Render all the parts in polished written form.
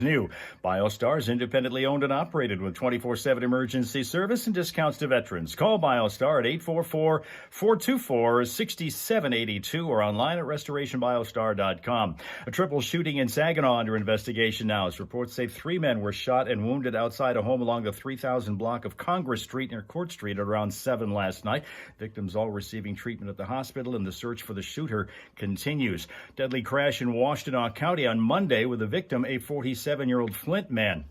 New. BioStar is independently owned and operated with 24/7 emergency service and discounts to veterans. Call BioStar at 844-424-6782 or online at restorationbiostar.com. A triple shooting in Saginaw under investigation now, as reports say 3 men were shot and wounded outside a home along the 3000 block of Congress Street near Court Street at around 7 last night. Victims all receiving treatment at the hospital, and the search for the shooter continues. Deadly crash in Washtenaw County on Monday with the victim, a 47-year-old Flint man.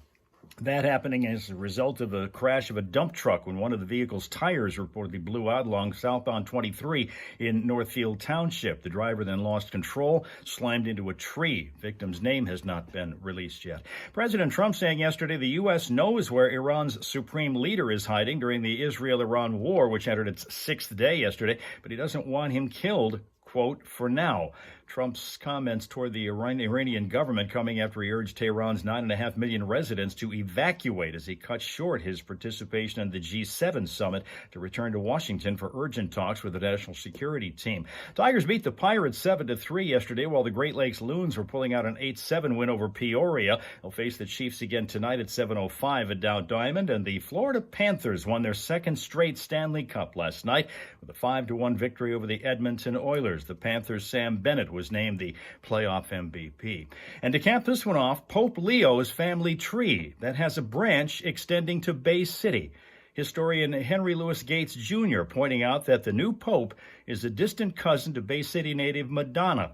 That happening as a result of a crash of a dump truck when one of the vehicle's tires reportedly blew out along southbound 23 in Northfield Township. The driver then lost control, slammed into a tree. Victim's name has not been released yet. President Trump saying yesterday the U.S. knows where Iran's supreme leader is hiding during the Israel-Iran war, which entered its 6th day yesterday, but he doesn't want him killed, quote, for now. Trump's comments toward the Iranian government coming after he urged Tehran's 9.5 million residents to evacuate as he cut short his participation in the G7 summit to return to Washington for urgent talks with the national security team. Tigers beat the Pirates 7-3 yesterday, while the Great Lakes Loons were pulling out an 8-7 win over Peoria. They'll face the Chiefs again tonight at 7:05 at Dow Diamond, and the Florida Panthers won their 2nd straight Stanley Cup last night with a 5-1 victory over the Edmonton Oilers. The Panthers' Sam Bennett was named the playoff MVP. And to cap this one off, Pope Leo's family tree that has a branch extending to Bay City. Historian Henry Louis Gates Jr. pointing out that the new pope is a distant cousin to Bay City native Madonna,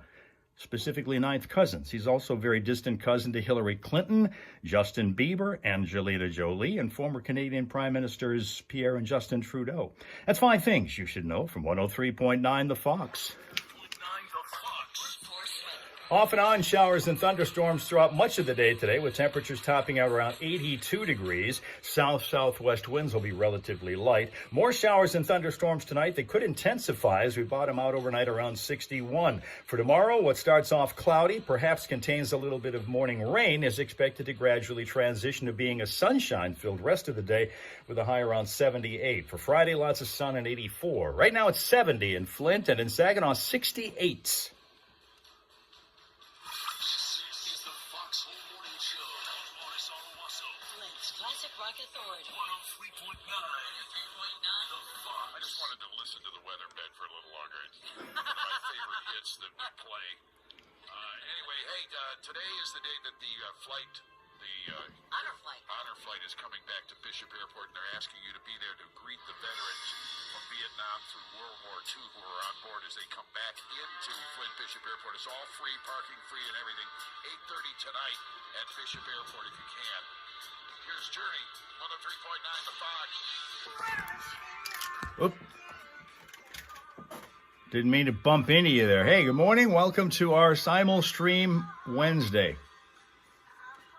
specifically 9th cousins. He's also a very distant cousin to Hillary Clinton, Justin Bieber, Angelina Jolie, and former Canadian Prime Ministers Pierre and Justin Trudeau. That's 5 things you should know from 103.9 The Fox. Off and on showers and thunderstorms throughout much of the day today, with temperatures topping out around 82 degrees. South-southwest winds will be relatively light. More showers and thunderstorms tonight. They could intensify as we bottom out overnight around 61. For tomorrow, what starts off cloudy, perhaps contains a little bit of morning rain, is expected to gradually transition to being a sunshine-filled rest of the day with a high around 78. For Friday, lots of sun and 84. Right now it's 70 in Flint, and in Saginaw, 68. Classic Rock Authority. 103.9. I just wanted to listen to the weather bed for a little longer. It's one of my favorite hits that we play. Anyway, hey, today is the day that the honor flight is coming back to Bishop Airport, and they're asking you to be there to greet the veterans from Vietnam through World War II who are on board as they come back into Flint Bishop Airport. It's all free, parking free and everything. 8:30 tonight at Bishop Airport if you can. Here's Journey, 103.9 The Fox. Oop. Didn't mean to bump into you there. Hey, good morning. Welcome to our Simul Stream Wednesday.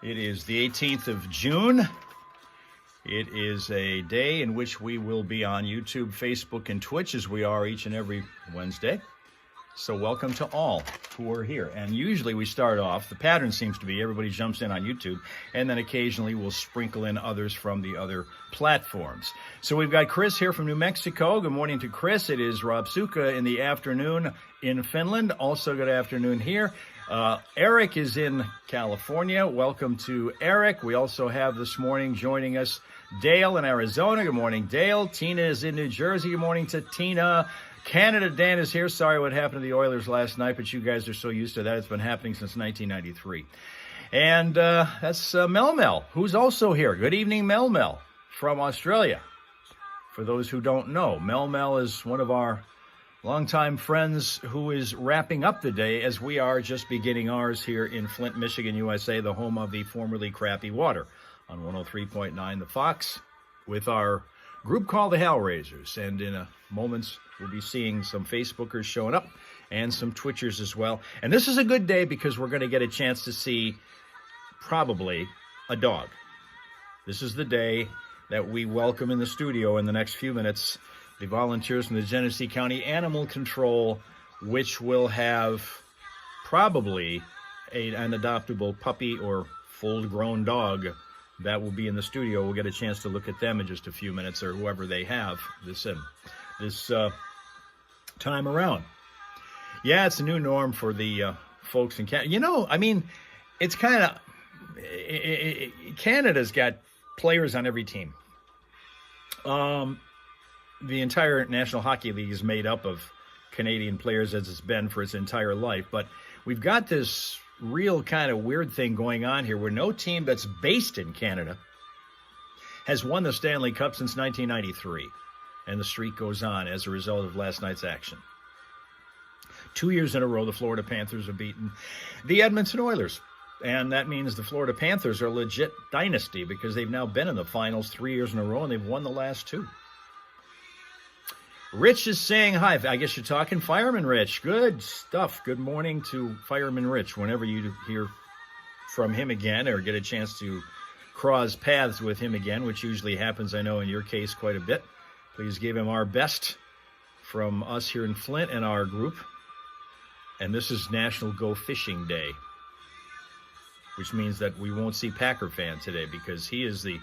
It is the 18th of June. It is a day in which we will be on YouTube, Facebook, and Twitch, as we are each and every Wednesday. So welcome to all who are here. And usually we start off, the pattern seems to be everybody jumps in on YouTube, and then occasionally we'll sprinkle in others from the other platforms. So we've got Chris here from New Mexico. Good morning to Chris. It is Rob Suka in the afternoon in Finland. Also good afternoon here. Eric is in California. Welcome to Eric. We also have this morning joining us Dale in Arizona. Good morning, Dale. Tina is in New Jersey. Good morning to Tina. Canada Dan is here. Sorry what happened to the Oilers last night, but you guys are so used to that. It's been happening since 1993. And that's Mel, who's also here. Good evening, Mel from Australia. For those who don't know, Mel is one of our longtime friends who is wrapping up the day as we are just beginning ours here in Flint, Michigan, USA, the home of the formerly crappy water on 103.9 The Fox with our group called the Hellraisers. And in a moment, we'll be seeing some Facebookers showing up and some Twitchers as well. And this is a good day because we're going to get a chance to see probably a dog. This is the day that we welcome in the studio in the next few minutes the volunteers from the Genesee County Animal Control, which will have probably an adoptable puppy or full-grown dog that will be in the studio. We'll get a chance to look at them in just a few minutes, or whoever they have this time around. Yeah, it's a new norm for the folks in Canada. You know, I mean, it's kind of, Canada's got players on every team. The entire National Hockey League is made up of Canadian players, as it's been for its entire life. But we've got this real kind of weird thing going on here where no team that's based in Canada has won the Stanley Cup since 1993. And the streak goes on as a result of last night's action. 2 years in a row, the Florida Panthers have beaten the Edmonton Oilers. And that means the Florida Panthers are a legit dynasty because they've now been in the finals 3 years in a row and they've won the last two. Rich is saying hi. I guess you're talking Fireman Rich. Good stuff. Good morning to Fireman Rich. Whenever you hear from him again or get a chance to cross paths with him again, which usually happens, I know, in your case quite a bit, please give him our best from us here in Flint and our group. And this is National Go Fishing Day, which means that we won't see Packer fan today because he is the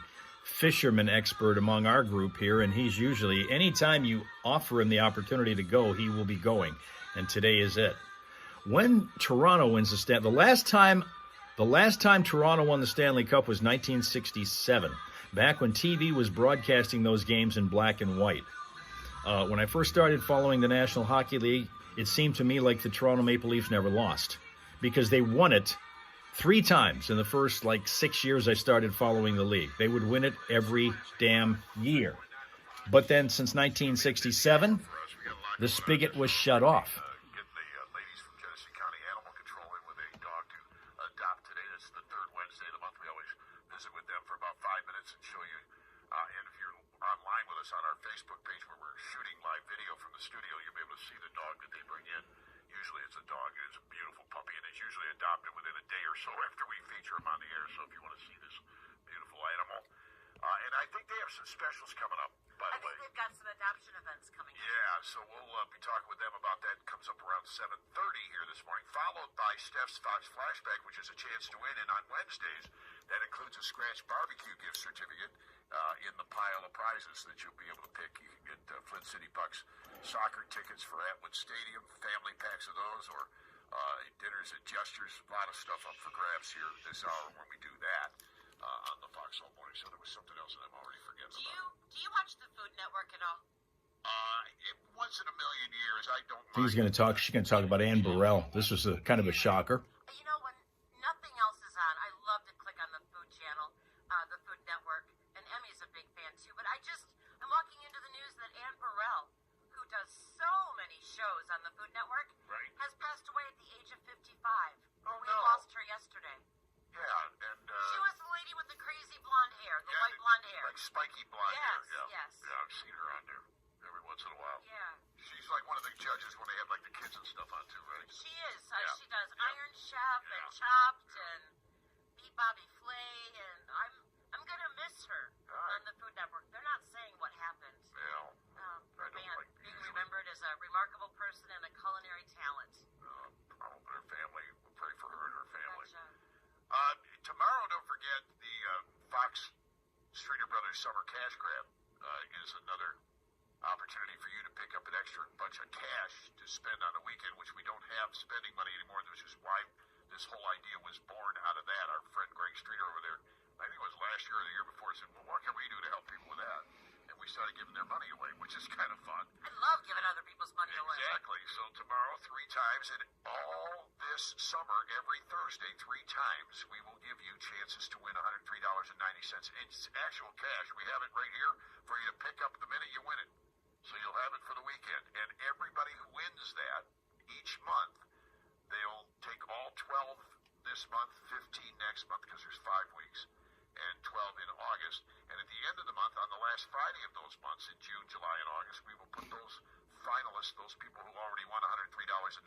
fisherman expert among our group here, and he's usually, anytime you offer him the opportunity to go, he will be going, and today is it. When Toronto wins the last time Toronto won the Stanley Cup was 1967, back when TV was broadcasting those games in black and white. When I first started following the National Hockey League, it seemed to me like the Toronto Maple Leafs never lost because they won it 3 times in the first 6 years I started following the league. They would win it every damn year. But then since 1967, the spigot was shut off. Get the ladies from Genesee County Animal Control in with a dog to adopt today. That's the third Wednesday of the month. We always visit with them for about 5 minutes and show you. And if you're online with us on our Facebook page where we're shooting live video from the studio, you'll be able to see the dog that they bring in. Usually it's a dog. It's a beautiful puppy, and it's usually adopted within a day or so after we feature him on the air. So if you want to see this beautiful animal. And I think they have some specials coming up, by the way. I think they've got some adoption events coming up. Yeah, so we'll be talking with them about that. It comes up around 7:30 here this morning, followed by Steph's Fox Flashback, which is a chance to win. And on Wednesdays, that includes a Scratch Barbecue gift certificate in the pile of prizes that you'll be able to pick. You can get Flint City Bucks soccer tickets for Atwood Stadium, family packs of those, or dinners at Gestures. A lot of stuff up for grabs here this hour when we do that on the Fox All Morning. So there was something else that I'm already forgetting about. Do you watch the Food Network at all? It once in a million years. I don't mind. She's going to talk about Ann Burrell. This was kind of a shocker. You know, when nothing else is on, I love to click on the Food Channel, the Food Network, and Emmy's a big fan too. But I'm walking into the news that Ann Burrell, who does so many shows on the Food Network, Right. has passed away at the age of 55. Oh, We no. lost her yesterday. Yeah, and She was the lady with the crazy blonde hair, the yeah, white blonde hair. like spiky blonde Yes, hair. Yeah. yes. Yeah, I've seen her on there every once in a while. Yeah, She's like one of the judges when they have like the kids and stuff on too, right? she is. Yeah. She does Yeah. Iron Chef and Yeah. Chopped and Beat Bobby Flay, and I'm gonna miss her Right. on the Food Network. They're not saying what happened. Yeah. Her don't man like being usually. remembered as a remarkable person and a culinary talent. Her family. We'll pray for her and her family. Gotcha. Tomorrow, don't forget the Fox Streeter Brothers Summer Cash Grab is another opportunity for you to pick up an extra bunch of cash to spend on the weekend, which we don't have spending money anymore, which is why this whole idea was born out of that. Our friend Greg Streeter over there, I think it was last year or the year before, said, well, what can we do to help people with that? And we started giving their money away, which is kind of fun. I love giving other people's money away. Exactly. So tomorrow, 3 times, and all this summer, every Thursday, 3 times, we will give you chances to win $103.90 in actual cash. We have it right here for you to pick up the minute you win it. So you'll have it for the weekend. And everybody who wins that each month, they'll take all 12 this month, 15 next month, because there's 5 weeks, and 12 in August. And at the end of the month, on the last Friday of those months, in June, July, and August, we will put those finalists, those people who already won $103.90,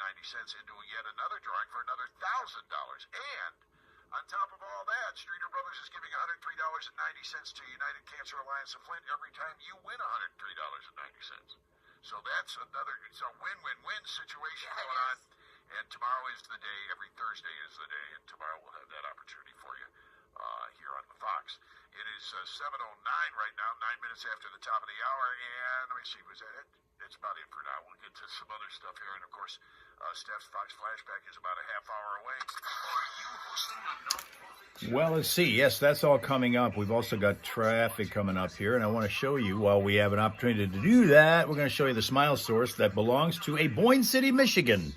into yet another drawing for another $1,000. And on top of all that, Streeter Brothers is giving $103.90 to United Cancer Alliance of Flint every time you win $103.90. So that's it's a win-win-win situation Yeah, it going on. is. And tomorrow is the day. Every Thursday is the day, and tomorrow we'll have that opportunity for you here on the Fox. It is 7:09 right now, 9 minutes after the top of the hour, and let me see, was that it? That's about it for now. We'll get to some other stuff here. And, of course, Steph's Fox Flashback is about a half hour away. Are you hosting a Well, let's see. Yes, that's all coming up. We've also got traffic coming up here, and I want to show you, while we have an opportunity to do that, we're going to show you the smile source that belongs to a Boyne City, Michigan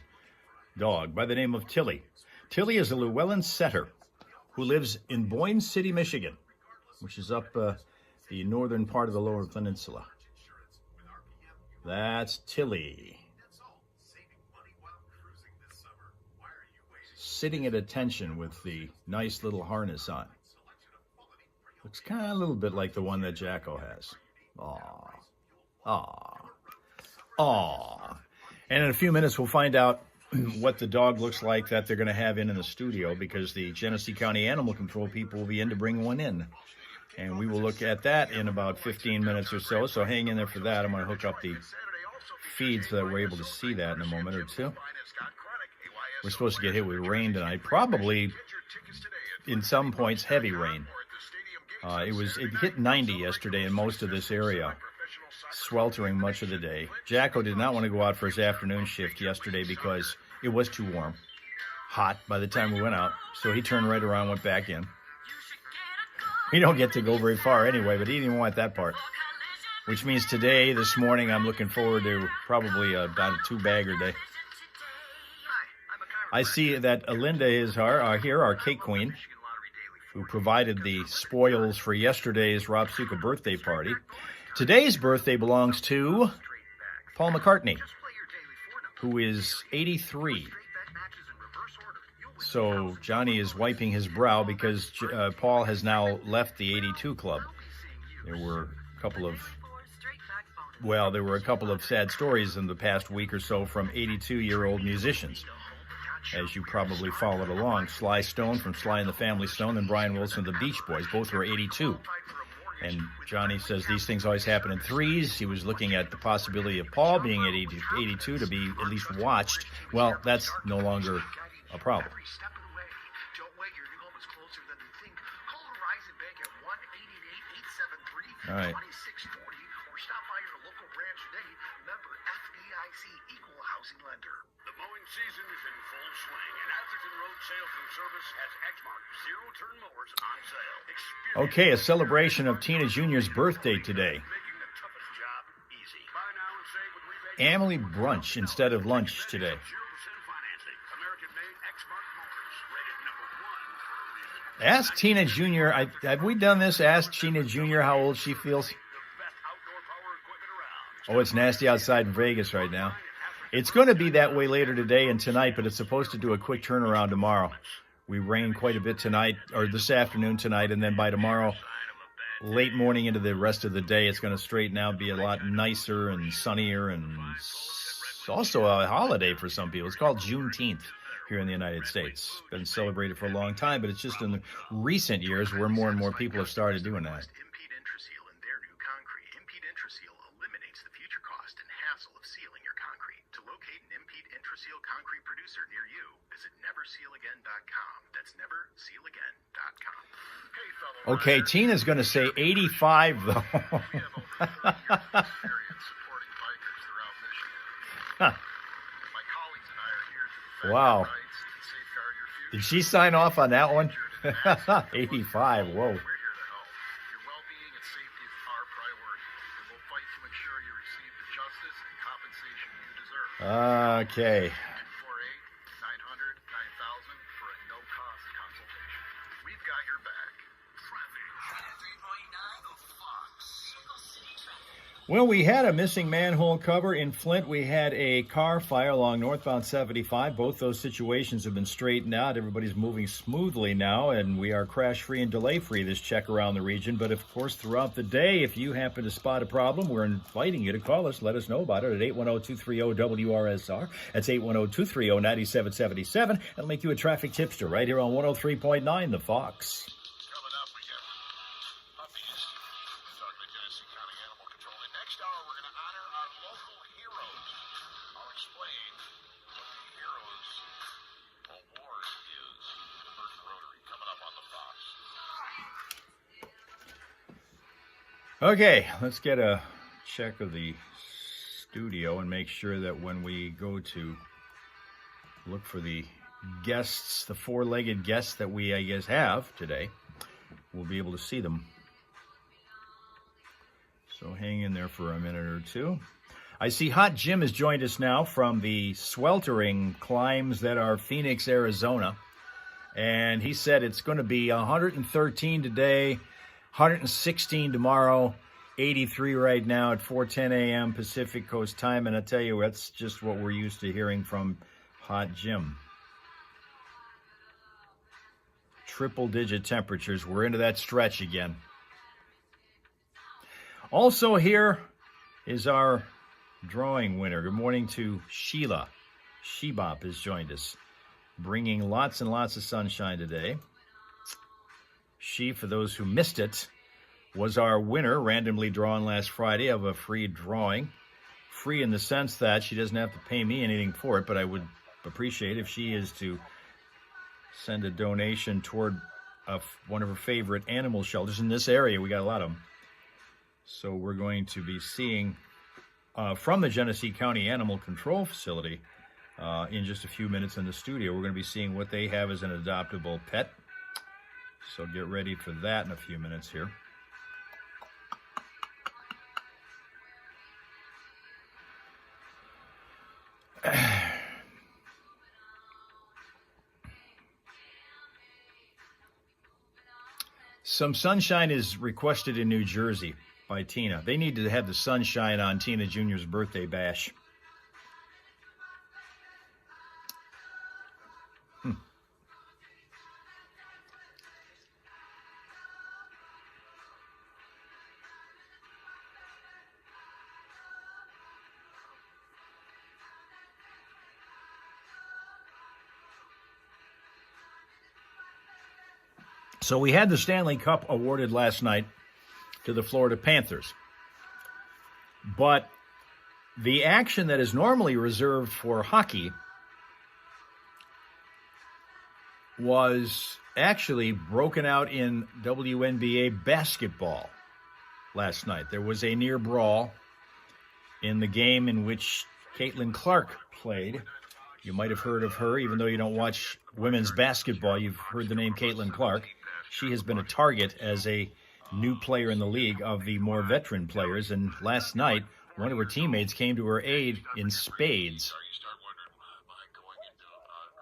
dog by the name of Tilly. Tilly is a Llewellyn setter who lives in Boyne City, Michigan, which is up the northern part of the Lower Peninsula. That's Tilly. Sitting at attention with the nice little harness on. Looks kind of a little bit like the one that Jacko has. Aw. Aw. Aw. And in a few minutes, we'll find out what the dog looks like that they're going to have in the studio, because the Genesee County Animal Control people will be in to bring one in. And we will look at that in about 15 minutes or so. So hang in there for that. I'm going to hook up the feed so that we're able to see that in a moment or two. We're supposed to get hit with rain tonight. Probably, in some points, heavy rain. It hit 90 yesterday in most of this area, sweltering much of the day. Jacko did not want to go out for his afternoon shift yesterday because it was too warm, hot by the time we went out. So he turned right around, went back in. We don't get to go very far anyway, but he didn't even want that part. Which means today, this morning, I'm looking forward to probably about a 2-bagger day. I see that Linda is here, our cake queen, who provided the spoils for yesterday's Rob Suka birthday party. Today's birthday belongs to Paul McCartney, who is 83. So Johnny is wiping his brow because Paul has now left the 82 club. There were a couple of sad stories in the past week or so from 82-year-old musicians. As you probably followed along, Sly Stone from Sly and the Family Stone and Brian Wilson, the Beach Boys, both were 82. And Johnny says these things always happen in threes. He was looking at the possibility of Paul being at 82 to be at least watched. Well, that's no longer a problem. All right. Season is in full swing, and Atherton Road Sales and Service has Exmark zero-turn mowers on sale. Experience Okay, a celebration of Tina Jr.'s birthday today. making the toughest job easy. Buy now and save with rebate. Emily brunch instead of lunch today. 0% financing. American-made Exmark mowers, rated #1 for a reason. Ask Tina Jr. Have we done this? Ask Tina Jr. how old she feels. The best outdoor power equipment around. Oh, it's nasty outside in Vegas right now. It's going to be that way later today and tonight, but it's supposed to do a quick turnaround tomorrow. We rain quite a bit tonight, or this afternoon tonight, and then by tomorrow, late morning into the rest of the day, it's going to straighten out, be a lot nicer and sunnier, and also a holiday for some people. It's called Juneteenth here in the United States. Been celebrated for a long time, but it's just in the recent years where more and more people have started doing that. Impede Intraseal in their new concrete. Impede Intraseal eliminates the future cost and hassle of sealing your concrete. To locate an Impede Intraseal concrete producer near you, visit neversealagain.com. That's neversealagain.com. Hey, fellow Okay, Tina's going to say 85, though. we have over 40 experience supporting bikers throughout Michigan. Huh. My colleagues and I are here to defend Wow. your rights and safeguard your future. Did she sign off on that one? 85, whoa. We're here to help. Your well-being and safety is our priority, and we'll fight to ensure you receive the justice and compensation you deserve. Okay. 248-900-9000 for a no-cost consultation. We've got your back. Traffic. 3.9 The Fox. Well, we had a missing manhole cover in Flint. We had a car fire along northbound 75. Both those situations have been straightened out. Everybody's moving smoothly now, and we are crash-free and delay-free this check around the region. But, of course, throughout the day, if you happen to spot a problem, we're inviting you to call us. Let us know about it at 810-230-WRSR. That's 810-230-9777. That'll make you a traffic tipster right here on 103.9 The Fox. Coming up, we got puppies. We're talking to Genesee County Animal Control. And next hour, we're going to honor our local heroes. I'll explain what the Heroes Award is to the Burton Rotary. Coming up on the Fox. Okay, let's get a check of the studio and make sure that when we go to look for the guests, the four-legged guests that we, I guess, have today, we'll be able to see them. So hang in there for a minute or two. I see Hot Jim has joined us now from the sweltering climes that are Phoenix, Arizona. And he said it's going to be 113 today, 116 tomorrow, 83 right now at 4:10 a.m. Pacific Coast time. And I tell you, that's just what we're used to hearing from Hot Jim. Triple-digit temperatures. We're into that stretch again. Also here is our drawing winner. Good morning to Sheila. Shebop has joined us, bringing lots and lots of sunshine today. She, for those who missed it, was our winner, randomly drawn last Friday of a free drawing. Free in the sense that she doesn't have to pay me anything for it, but I would appreciate if she is to send a donation toward one of her favorite animal shelters in this area. We got a lot of them. So we're going to be seeing from the Genesee County Animal Control Facility in just a few minutes in the studio. We're going to be seeing what they have as an adoptable pet. So get ready for that in a few minutes here. Some sunshine is requested in New Jersey by Tina. They need to have the sunshine on Tina Jr.'s birthday bash. So we had the Stanley Cup awarded last night to the Florida Panthers. But the action that is normally reserved for hockey was actually broken out in WNBA basketball last night. There was a near brawl in the game in which Caitlin Clark played. You might have heard of her, even though you don't watch women's basketball. You've heard the name Caitlin Clark. She has been a target as a new player in the league of the more veteran players. And last night, one of her teammates came to her aid in spades. You start wondering, am I going into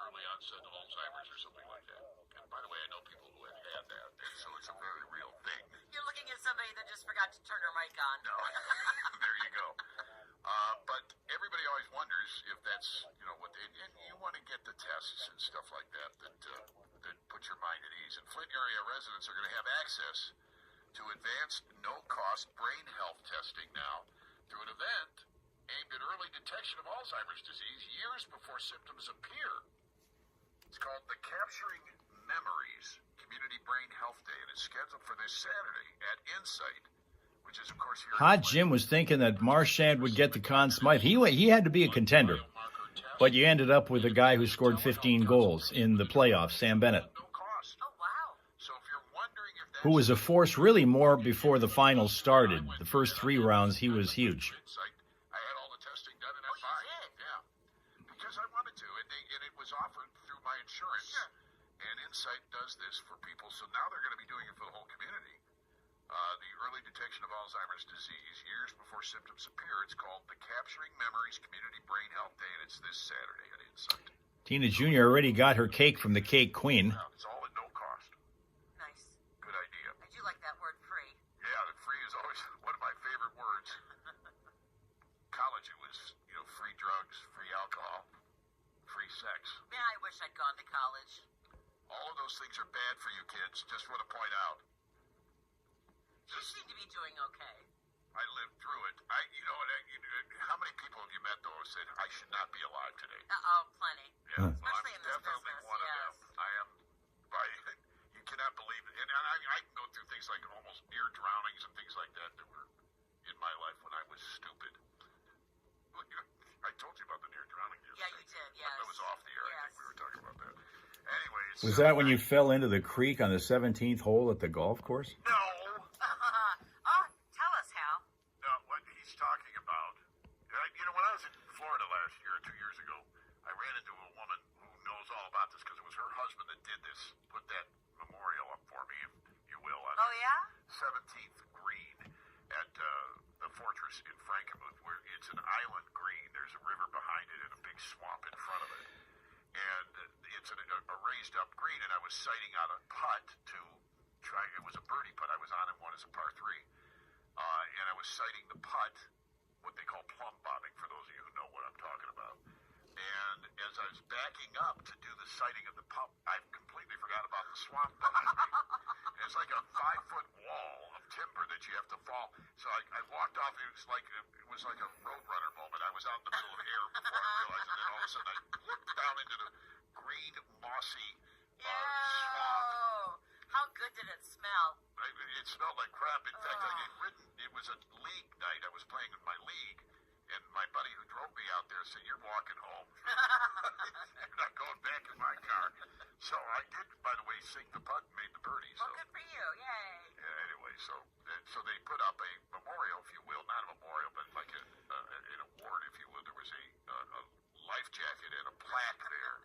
early onset Alzheimer's or something like that? And by the way, I know people who have had that, so it's a very real thing. You're looking at somebody that just forgot to turn her mic on. No, there you go. But everybody always wonders if that's, what they, and you want to get the tests and stuff like that put your mind at ease. And Flint area residents are going to have access to advanced, no-cost brain health testing now through an event aimed at early detection of Alzheimer's disease years before symptoms appear. It's called the Capturing Memories Community Brain Health Day, and it's scheduled for this Saturday at Insight, which is, of course, here. Hot Jim was thinking that Marchand would get the Conn Smythe. He had to be a contender, but you ended up with a guy who scored 15 goals in the playoffs, Sam Bennett, who was a force really more before the finals started. The first 3 rounds, he was huge. I had all the testing done, and I'm fine. Yeah, because I wanted to, and it was offered through my insurance. Sure. And Insight does this for people, so now they're going to be doing it for the whole community. The early detection of Alzheimer's disease years before symptoms appear. It's called the Capturing Memories Community Brain Health Day, and it's this Saturday at Insight. Tina Jr. already got her cake from the Cake Queen. It's all at no cost. Nice. Good idea. I do like that word, free. Yeah, the free is always one of my favorite words. College, it was, free drugs, free alcohol, free sex. Man, I wish I'd gone to college. All of those things are bad for you kids, just want to point out. You seem to be doing okay. I lived through it. How many people have you met, though, who said, I should not be alive today? Plenty. Yeah, Especially in this definitely business, one yes. of them. I am, you cannot believe it. And I can go through things like almost near drownings and things like that were in my life when I was stupid. I told you about the near drowning. Yeah, you did, yes. That was off the air. Yes. I think we were talking about that. Anyways. Was that when you fell into the creek on the 17th hole at the golf course? No. Tell us, Hal. No, what he's talking about. Maas put that memorial up for me, if you will, on Oh, yeah? 17th green at the Fortress in Frankenmuth, where it's an island green. There's a river behind it and a big swamp in front of it. And it's a raised up green, and I was sighting on a putt to try. It was a birdie putt. I was on it one as a par 3. And I was sighting the putt, what they call plumb bobbing, for those of you who know what I'm talking about. And as I was backing up to do the sighting of the putt, I completely forgot about the swamp behind me. And it's like a 5-foot wall of timber that you have to fall. So I walked off. It was like a roadrunner moment. I was out in the middle of air before I realized it. And then all of a sudden I looked down into the green, mossy swamp. How good did it smell? It smelled like crap. In fact, I had ridden. It was a league night. I was playing in my league. And my buddy who drove me out there said, "You're walking home. You're not going back in my car." So I did, by the way, sink the putt and made the birdie. So. Well, good for you. Yay. Yeah, anyway, so they put up a memorial, if you will, not a memorial, but like an award, if you will. There was a life jacket and a plaque there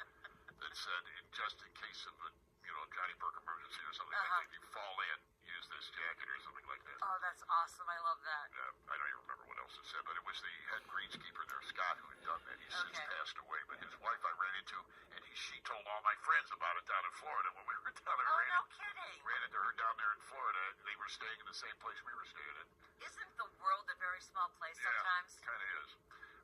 that said, just in case of a Johnny Burke emergency or something like that, if you fall in, use this jacket or something like that. Oh, that's awesome. I love that. I don't even remember what else it said, but it was the head greenskeeper there, Scott, who had done that. He's since passed away, but his wife I ran into, and she told all my friends about it down in Florida when we were down there. Oh, no kidding. Ran into her down there in Florida. They were staying in the same place we were staying in. Isn't the world a very small place sometimes? Yeah, kind of is.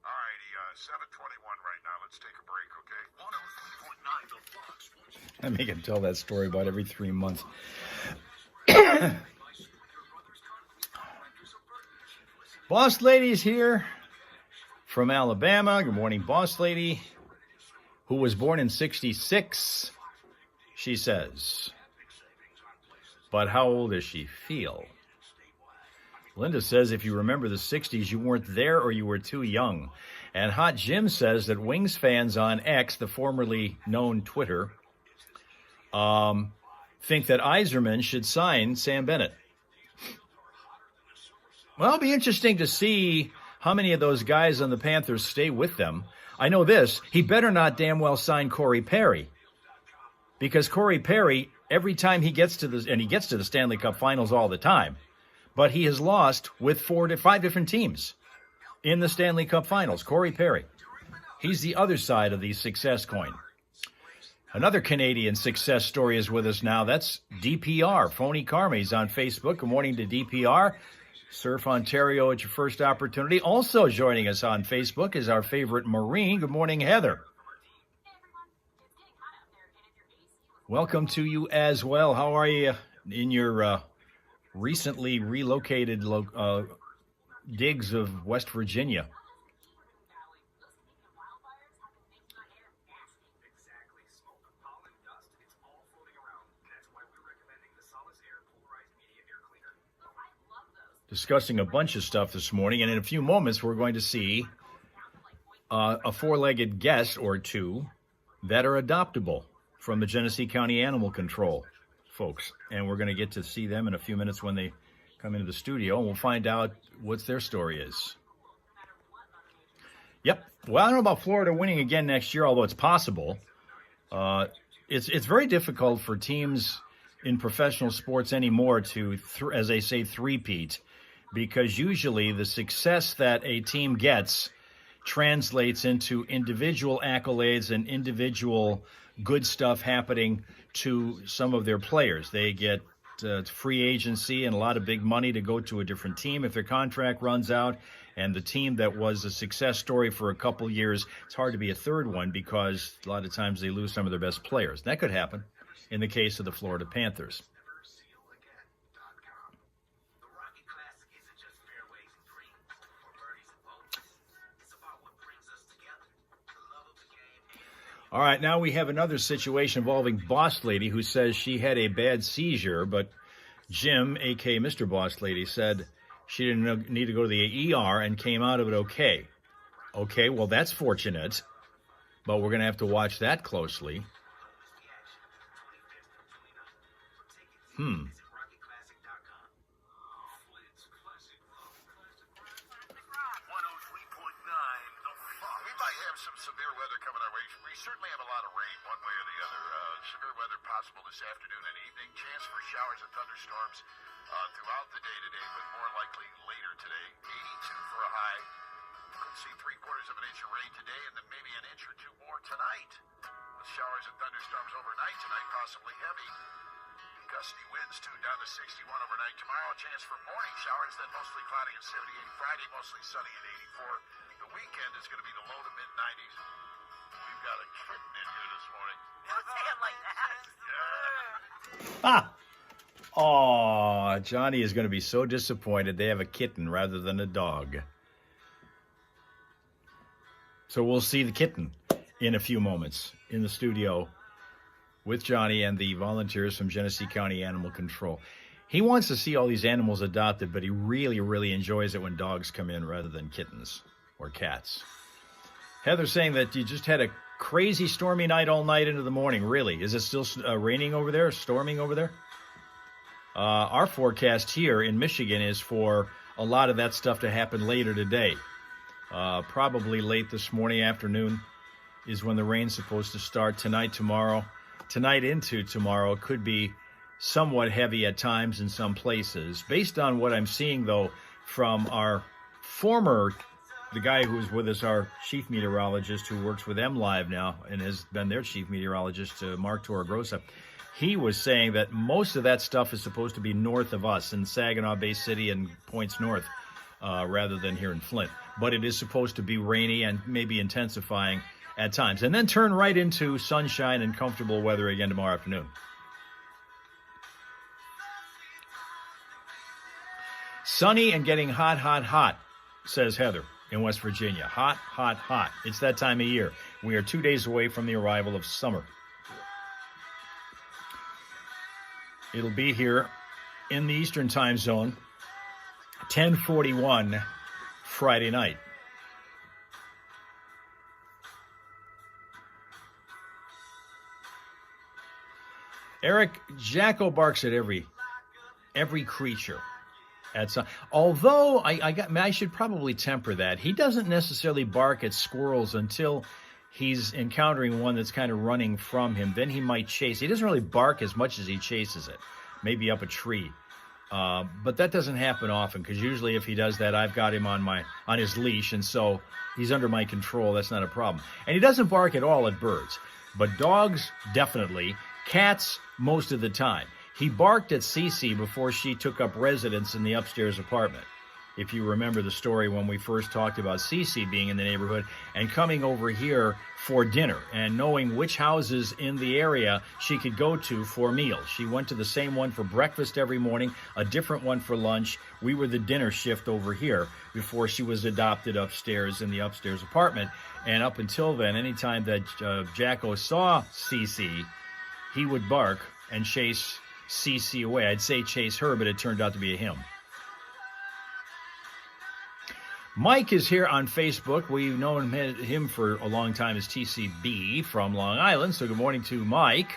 All righty, 7:21 right now. Let's take a break, okay? 103.9 The Fox. I make him tell that story about every 3 months. Boss Lady's here from Alabama. Good morning, Boss Lady, who was born in 66, she says. But how old does she feel? Linda says if you remember the 60s, you weren't there or you were too young. And Hot Jim says that Wings fans on X, the formerly known Twitter, think that Yzerman should sign Sam Bennett. Well, it'll be interesting to see how many of those guys on the Panthers stay with them. I know this, he better not damn well sign Corey Perry. Because Corey Perry, every time he gets to the, and he gets to the Stanley Cup Finals all the time, but he has lost with 4 to 5 different teams in the Stanley Cup Finals. Corey Perry. He's the other side of the success coin. Another Canadian success story is with us now. That's DPR. Phony Karma's on Facebook. Good morning to DPR. Surf Ontario at your first opportunity. Also joining us on Facebook is our favorite Marine. Good morning, Heather. Welcome to you as well. How are you in your recently relocated digs of West Virginia? Discussing a bunch of stuff this morning, and in a few moments we're going to see a four-legged guest or two that are adoptable from the Genesee County Animal Control folks, and we're going to get to see them in a few minutes when they come into the studio, and we'll find out what their story is. Yep. Well, I don't know about Florida winning again next year, although it's possible. It's very difficult for teams in professional sports anymore to, as they say, three-peat, because usually the success that a team gets translates into individual accolades and individual good stuff happening to some of their players. They get free agency and a lot of big money to go to a different team if their contract runs out. And the team that was a success story for a couple years, it's hard to be a third one because a lot of times they lose some of their best players. That could happen in the case of the Florida Panthers. All right, now we have another situation involving Boss Lady, who says she had a bad seizure, but Jim, a.k.a. Mr. Boss Lady, said she didn't need to go to the ER and came out of it okay. Okay, well, that's fortunate, but we're going to have to watch that closely. We might have some severe weather coming our way. We certainly have a lot of rain one way or the other. Severe weather possible this afternoon and evening. Chance for showers and thunderstorms throughout the day today, but more likely later today. 82 for a high. Could see 3/4 of an inch of rain today and then maybe an inch or two more tonight. With showers and thunderstorms overnight tonight, possibly heavy. Gusty winds, too, down to 61 overnight. Tomorrow, a chance for morning showers, then mostly cloudy at 78. Friday, mostly sunny at 84. The weekend is going to be the low to mid-90s. We've got a kitten in here this morning. Don't say it like that. Ah! Oh, Johnny is going to be so disappointed they have a kitten rather than a dog. So we'll see the kitten in a few moments in the studio with Johnny and the volunteers from Genesee County Animal Control. He wants to see all these animals adopted, but he really, really enjoys it when dogs come in rather than kittens or cats. Heather's saying that you just had a crazy stormy night all night into the morning. Really? Is it still raining over there, storming over there? Our forecast here in Michigan is for a lot of that stuff to happen later today. Probably late this morning, afternoon is when the rain's supposed to start. Tonight, tomorrow. Tonight into tomorrow could be somewhat heavy at times in some places. Based on what I'm seeing, though, from our the guy who's with us, our chief meteorologist who works with MLive now and has been their chief meteorologist, Mark Torregrossa, he was saying that most of that stuff is supposed to be north of us in Saginaw Bay City and points north rather than here in Flint. But it is supposed to be rainy and maybe intensifying at times, and then turn right into sunshine and comfortable weather again tomorrow afternoon. Sunny and getting hot, hot, hot, says Heather in West Virginia. Hot, hot, hot. It's that time of year. We are 2 days away from the arrival of summer. It'll be here in the Eastern time zone, 10:41 Friday night. Eric, Jacko barks at every creature. Although I should probably temper that. He doesn't necessarily bark at squirrels until he's encountering one that's kind of running from him. Then he might chase. He doesn't really bark as much as he chases it, maybe up a tree. But that doesn't happen often because usually if he does that, I've got him on his leash, and so he's under my control. That's not a problem. And he doesn't bark at all at birds, but dogs definitely. Cats most of the time. He barked at Cece before she took up residence in the upstairs apartment. If you remember the story when we first talked about Cece being in the neighborhood and coming over here for dinner and knowing which houses in the area she could go to for meals. She went to the same one for breakfast every morning, a different one for lunch. We were the dinner shift over here before she was adopted upstairs in the upstairs apartment. And up until then, anytime that Jacko saw Cece, he would bark and chase Cece away. I'd say chase her, but it turned out to be a him. Mike is here on Facebook. We've known him for a long time as TCB from Long Island. So good morning to Mike.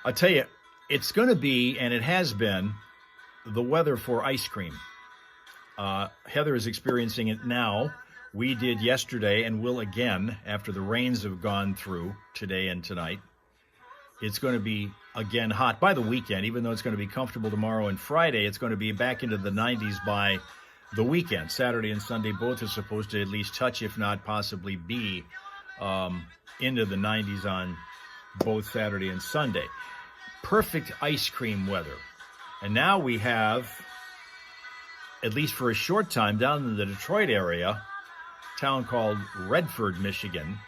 I'll tell you, it's going to be, and it has been, the weather for ice cream. Heather is experiencing it now. We did yesterday and will again after the rains have gone through today and tonight. It's going to be, again, hot by the weekend. Even though it's going to be comfortable tomorrow and Friday, it's going to be back into the 90s by the weekend. Saturday and Sunday both are supposed to at least touch, if not possibly be, into the 90s on both Saturday and Sunday. Perfect ice cream weather. And now we have, at least for a short time, down in the Detroit area, a town called Redford, Michigan,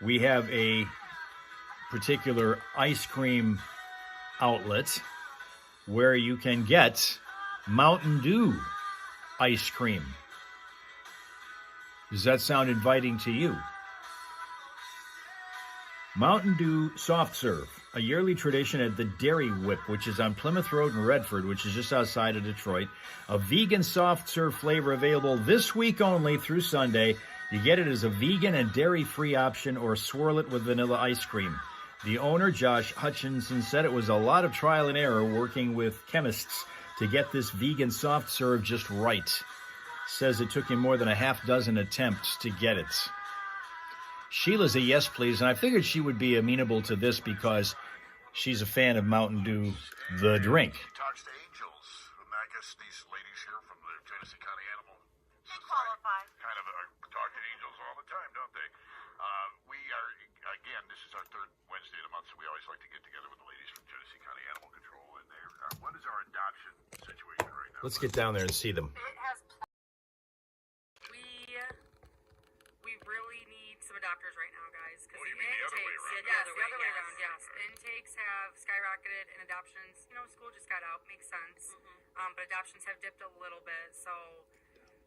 we have a particular ice cream outlet where you can get Mountain Dew ice cream. Does that sound inviting to you? Mountain Dew Soft Serve, a yearly tradition at the Dairy Whip, which is on Plymouth Road in Redford, which is just outside of Detroit. A vegan soft serve flavor available this week only through Sunday. You get it as a vegan and dairy-free option or swirl it with vanilla ice cream. The owner, Josh Hutchinson, said it was a lot of trial and error working with chemists to get this vegan soft serve just right. Says it took him more than a half dozen attempts to get it. Sheila's a yes, please, and I figured she would be amenable to this because she's a fan of Mountain Dew, the drink. Talks to angels, and I guess these ladies here from the Genesee County Animal They qualify. kind of talk to angels all the time, don't they? We are, again, this is our third Wednesday of the month, so we always like to get together with the ladies from Genesee County Animal Control, and what is our adoption situation right now? Let's get down there and see them. It has. We really need some adopters right now, guys. Because Oh, you mean the other way around? Yes, the other way around. Yes, intakes have skyrocketed, and adoptions. School just got out. Makes sense. But adoptions have dipped a little bit. So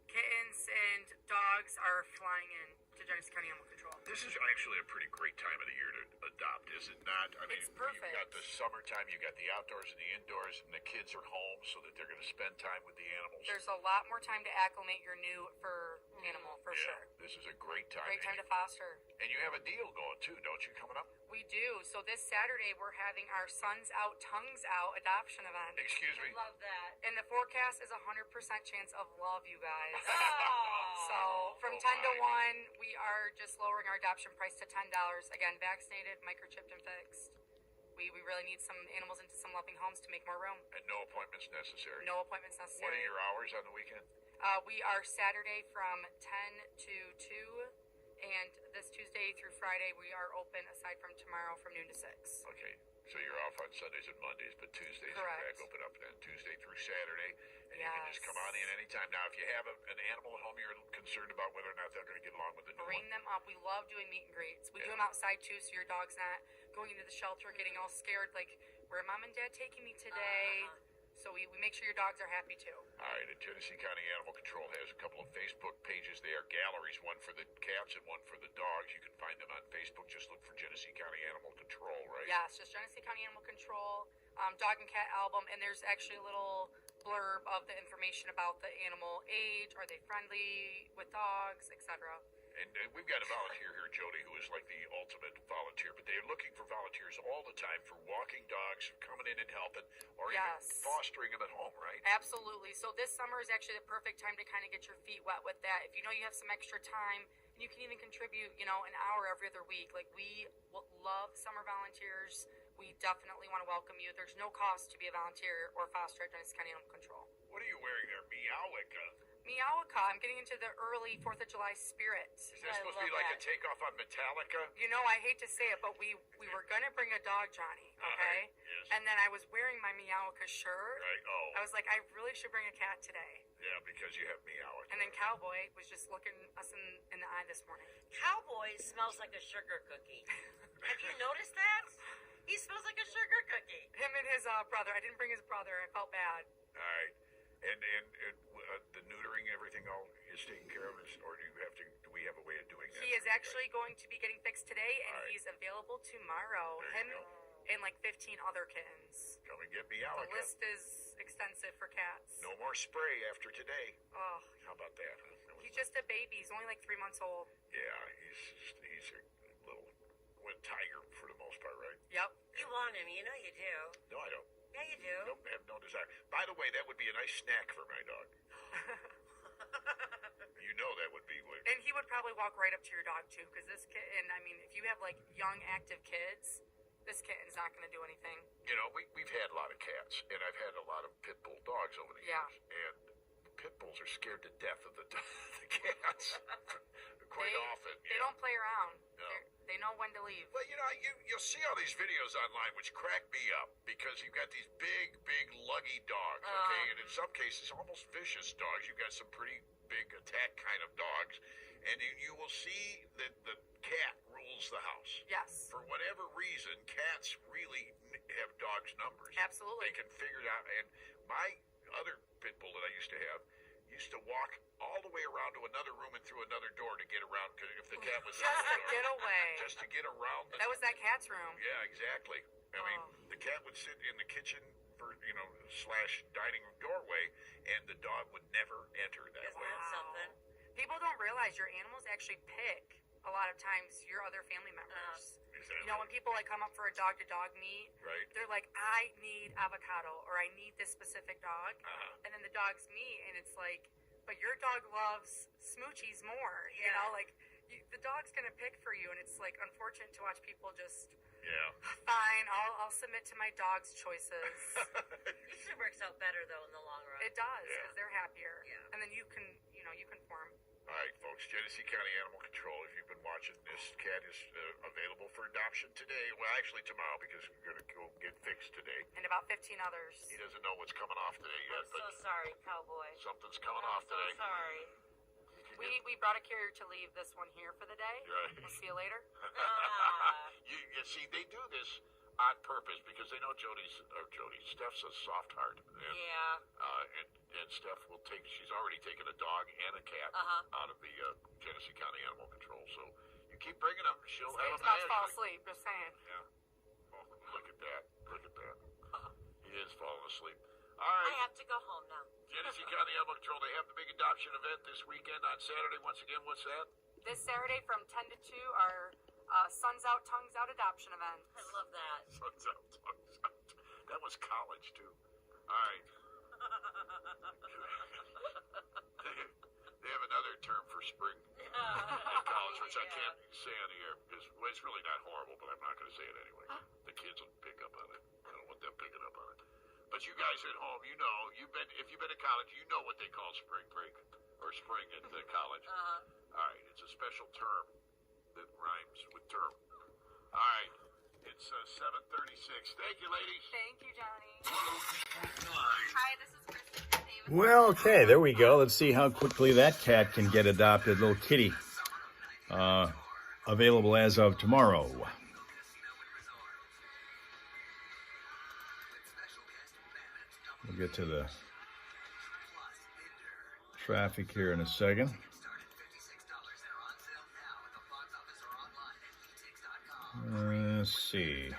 kittens and dogs are flying in to Genesee County Animal Control. This is actually a pretty great time of the year to adopt, is it not? I mean, It's perfect. You've got the summertime, you've got the outdoors and the indoors, and the kids are home so that they're going to spend time with the animals. There's a lot more time to acclimate your new fur animal, for sure. This is a great time. Great time to foster. And you have a deal going too, don't you, coming up? We do. So this Saturday, we're having our Suns Out, Tongues Out adoption event. Excuse me? Love that. And the forecast is 100% chance of love, you guys. So from 10 to 1, we are just lowering our adoption price to $10. Again, vaccinated, microchipped, and fixed. We really need some animals into some loving homes to make more room. And no appointments necessary. No appointments What necessary. are your hours on the weekend? We are Saturday from 10 to 2. And this Tuesday through Friday, we are open aside from tomorrow from noon to 6. Okay, so you're off on Sundays and Mondays, but Tuesdays Correct. you're back open up then Tuesday through Saturday, and you can just come on in anytime. Now, if you have an animal at home, you're concerned about whether or not they're going to get along with the new Bring one. them up. We love doing meet and greets. We do Yeah. them outside too, so your dog's not going into the shelter getting all scared, like, where Mom and Dad taking me today? So we make sure your dogs are happy too. All right, and Genesee County Animal Control has a couple of Facebook pages. They are galleries, one for the cats and one for the dogs. You can find them on Facebook. Just look for Genesee County Animal Control, right? Yes, just Genesee County Animal Control, dog and cat album, and there's actually a little blurb of the information about the animal age, are they friendly with dogs, etc. And we've got a volunteer here, Jody, who is like the ultimate volunteer, but they're looking for volunteers all the time for walking dogs, coming in and helping, or Yes. even fostering them at home, right? Absolutely. So this summer is actually the perfect time to kind of get your feet wet with that. If you know you have some extra time, you can even contribute, an hour every other week. Like, we love summer volunteers. We definitely want to welcome you. There's no cost to be a volunteer or foster at Genesee County Animal Control. What are you wearing there? Meowica. Meowica. I'm getting into the early 4th of July spirit. Is that supposed to be like a takeoff on Metallica? I hate to say it, but we were going to bring a dog, Johnny, okay? Yes. And then I was wearing my Meowica shirt. Right. Oh. I was like, I really should bring a cat today. Yeah, because you have Meowica. And then Cowboy was just looking us in the eye this morning. Cowboy smells like a sugar cookie. Have you noticed that? He smells like a sugar cookie. Him and his brother. I didn't bring his brother. I felt bad. All right. And the neutering, everything all is taken care of, or do we have a way of doing that? He is actually going to be getting fixed today, and All right. he's available tomorrow. There Him you go. and like 15 other kittens. Come and get The Meowica. list is extensive for cats. No more spray after today. Oh, How about that? he's just a baby. He's only like 3 months old. Yeah, he's a little tiger for the most part, right? Yep. You want him, you know you do. No, I don't. Yeah, you do. Don't have no desire. By the way, that would be a nice snack for my dog. You know that would be what. And he would probably walk right up to your dog too, because this kitten, if you have like young active kids, this kitten's not going to do anything. We've had a lot of cats, and I've had a lot of pit bull dogs over the Yeah. years, and the pit bulls are scared to death of the cats. Quite often. They don't play around. No. They know when to leave. Well, you'll see all these videos online which crack me up because you've got these big, luggy dogs, okay? And in some cases, almost vicious dogs. You've got some pretty big attack kind of dogs. And you will see that the cat rules the house. Yes. For whatever reason, cats really have dogs' numbers. Absolutely. They can figure it out. And my other pit bull that I used to have used to walk all the way around to another room and through another door to get around, because if the cat was Just out to the door, get away. just to get around the That was that cat's room. yeah, exactly. I mean, the cat would sit in the kitchen for / dining room doorway, and the dog would never enter that Isn't way. that something? People don't realize your animals actually pick a lot of times your other family members. Exactly. You know, when people like come up for a dog-to-dog meet, Right. they're like, I need avocado, or I need this specific dog. And then the dogs meet, and it's like, but your dog loves Smoochies more. You know, like, the dog's going to pick for you, and it's like unfortunate to watch people just, fine, I'll submit to my dog's choices. Usually works out better, though, in the long run. It does, because they're happier. Yeah. And then you can, you conform. All right, folks, Genesee County Animal Control, if you've been watching, this cat is available for adoption today. Well, actually tomorrow, because we're going to go get fixed today. And about 15 others. He doesn't know what's coming off today yet, I'm so sorry, cowboy. something's coming I'm off so today. sorry. We brought a carrier to leave this one here for the day. Right. We'll see you later. You see, they do this on purpose because they know Steph's a soft heart. And, and Steph will she's already taken a dog and a cat out of the Genesee County Animal Control. So you keep bringing them, she'll have Steve's them. about to fall asleep, just saying. Yeah. Oh, look at that. He is falling asleep. All I right. have to go home now. Genesee County Animal Control, they have the big adoption event this weekend on Saturday. Once again, what's that? This Saturday from 10 to 2, our Suns Out, Tongues Out adoption event. I love that. Suns out, tongues out. That was college, too. All right. They have another term for spring in college, which I can't say on the air because it's really not horrible, but I'm not going to say it anyway. The kids will pick up on it. I don't want them picking up on it. But you guys at home, you know, if you've been to college, you know what they call spring break or spring at the college. All right, it's a special term that rhymes with term. All right, it's 7:36. Thank you, ladies. Thank you, Johnny. Hi, this is Kristen. Well, okay, there we go. Let's see how quickly that cat can get adopted. Little kitty. Available as of tomorrow. We'll get to the traffic here in a second. Let's see.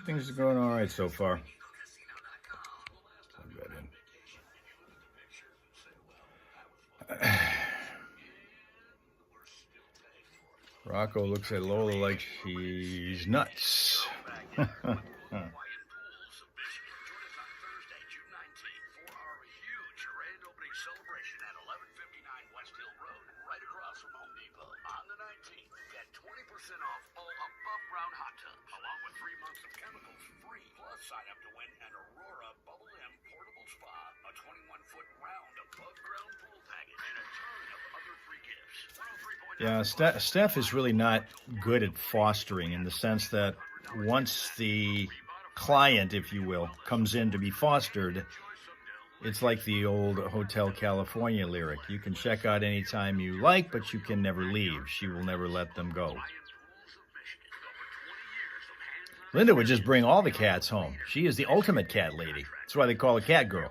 Things are going all right so far. Plug that in. Rocco looks at Lola like she's nuts. Sign up to win an Aurora Bubble M portable spa, a 21-foot round above-ground pool package, and a ton of other free gifts. Yeah, Steph is really not good at fostering in the sense that once the client, if you will, comes in to be fostered, it's like the old Hotel California lyric. You can check out anytime you like, but you can never leave. She will never let them go. Linda would just bring all the cats home. She is the ultimate cat lady. That's why they call her Cat Girl.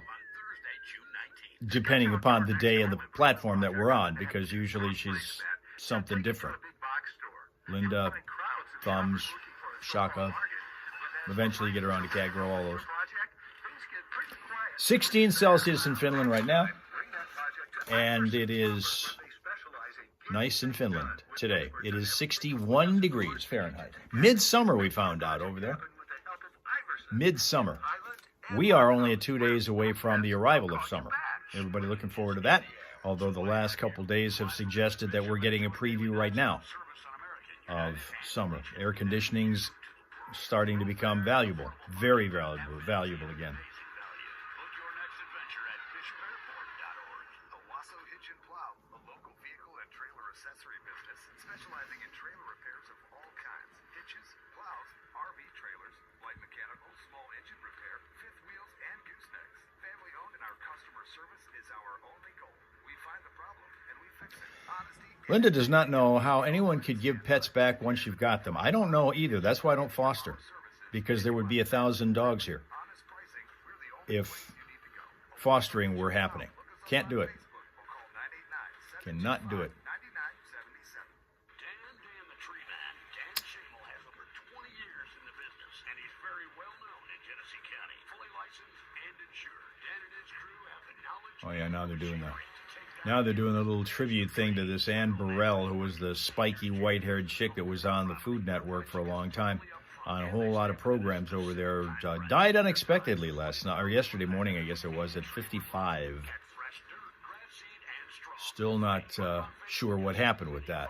Depending upon the day and the platform that we're on, because usually she's something different. Linda, Thumbs, Shaka. Eventually get around to Cat Girl, all those. 16 Celsius in Finland right now. And it is nice in Finland today. It is 61 degrees Fahrenheit. Midsummer, we found out over there. Midsummer. We are only 2 days away from the arrival of summer. Everybody looking forward to that, although the last couple days have suggested that we're getting a preview right now of summer. Air conditioning's starting to become valuable, very valuable again. Specializing in trailer repairs of all kinds. Hitches, plows, RV trailers, light mechanical, small engine repair, fifth wheels, and goosenecks. Family owned, and our customer service is our only goal. We find the problem, and we fix it. Honesty. Linda does not know how anyone could give pets back once you've got them. I don't know either. That's why I don't foster, because there would be 1,000 dogs here if fostering were happening. Can't do it. Cannot do it. Oh yeah, now they're doing that. Now they're doing a little tribute thing to this Ann Burrell, who was the spiky white-haired chick that was on the Food Network for a long time, on a whole lot of programs over there. Died unexpectedly last night, or yesterday morning, I guess it was, at 55. Still not sure what happened with that.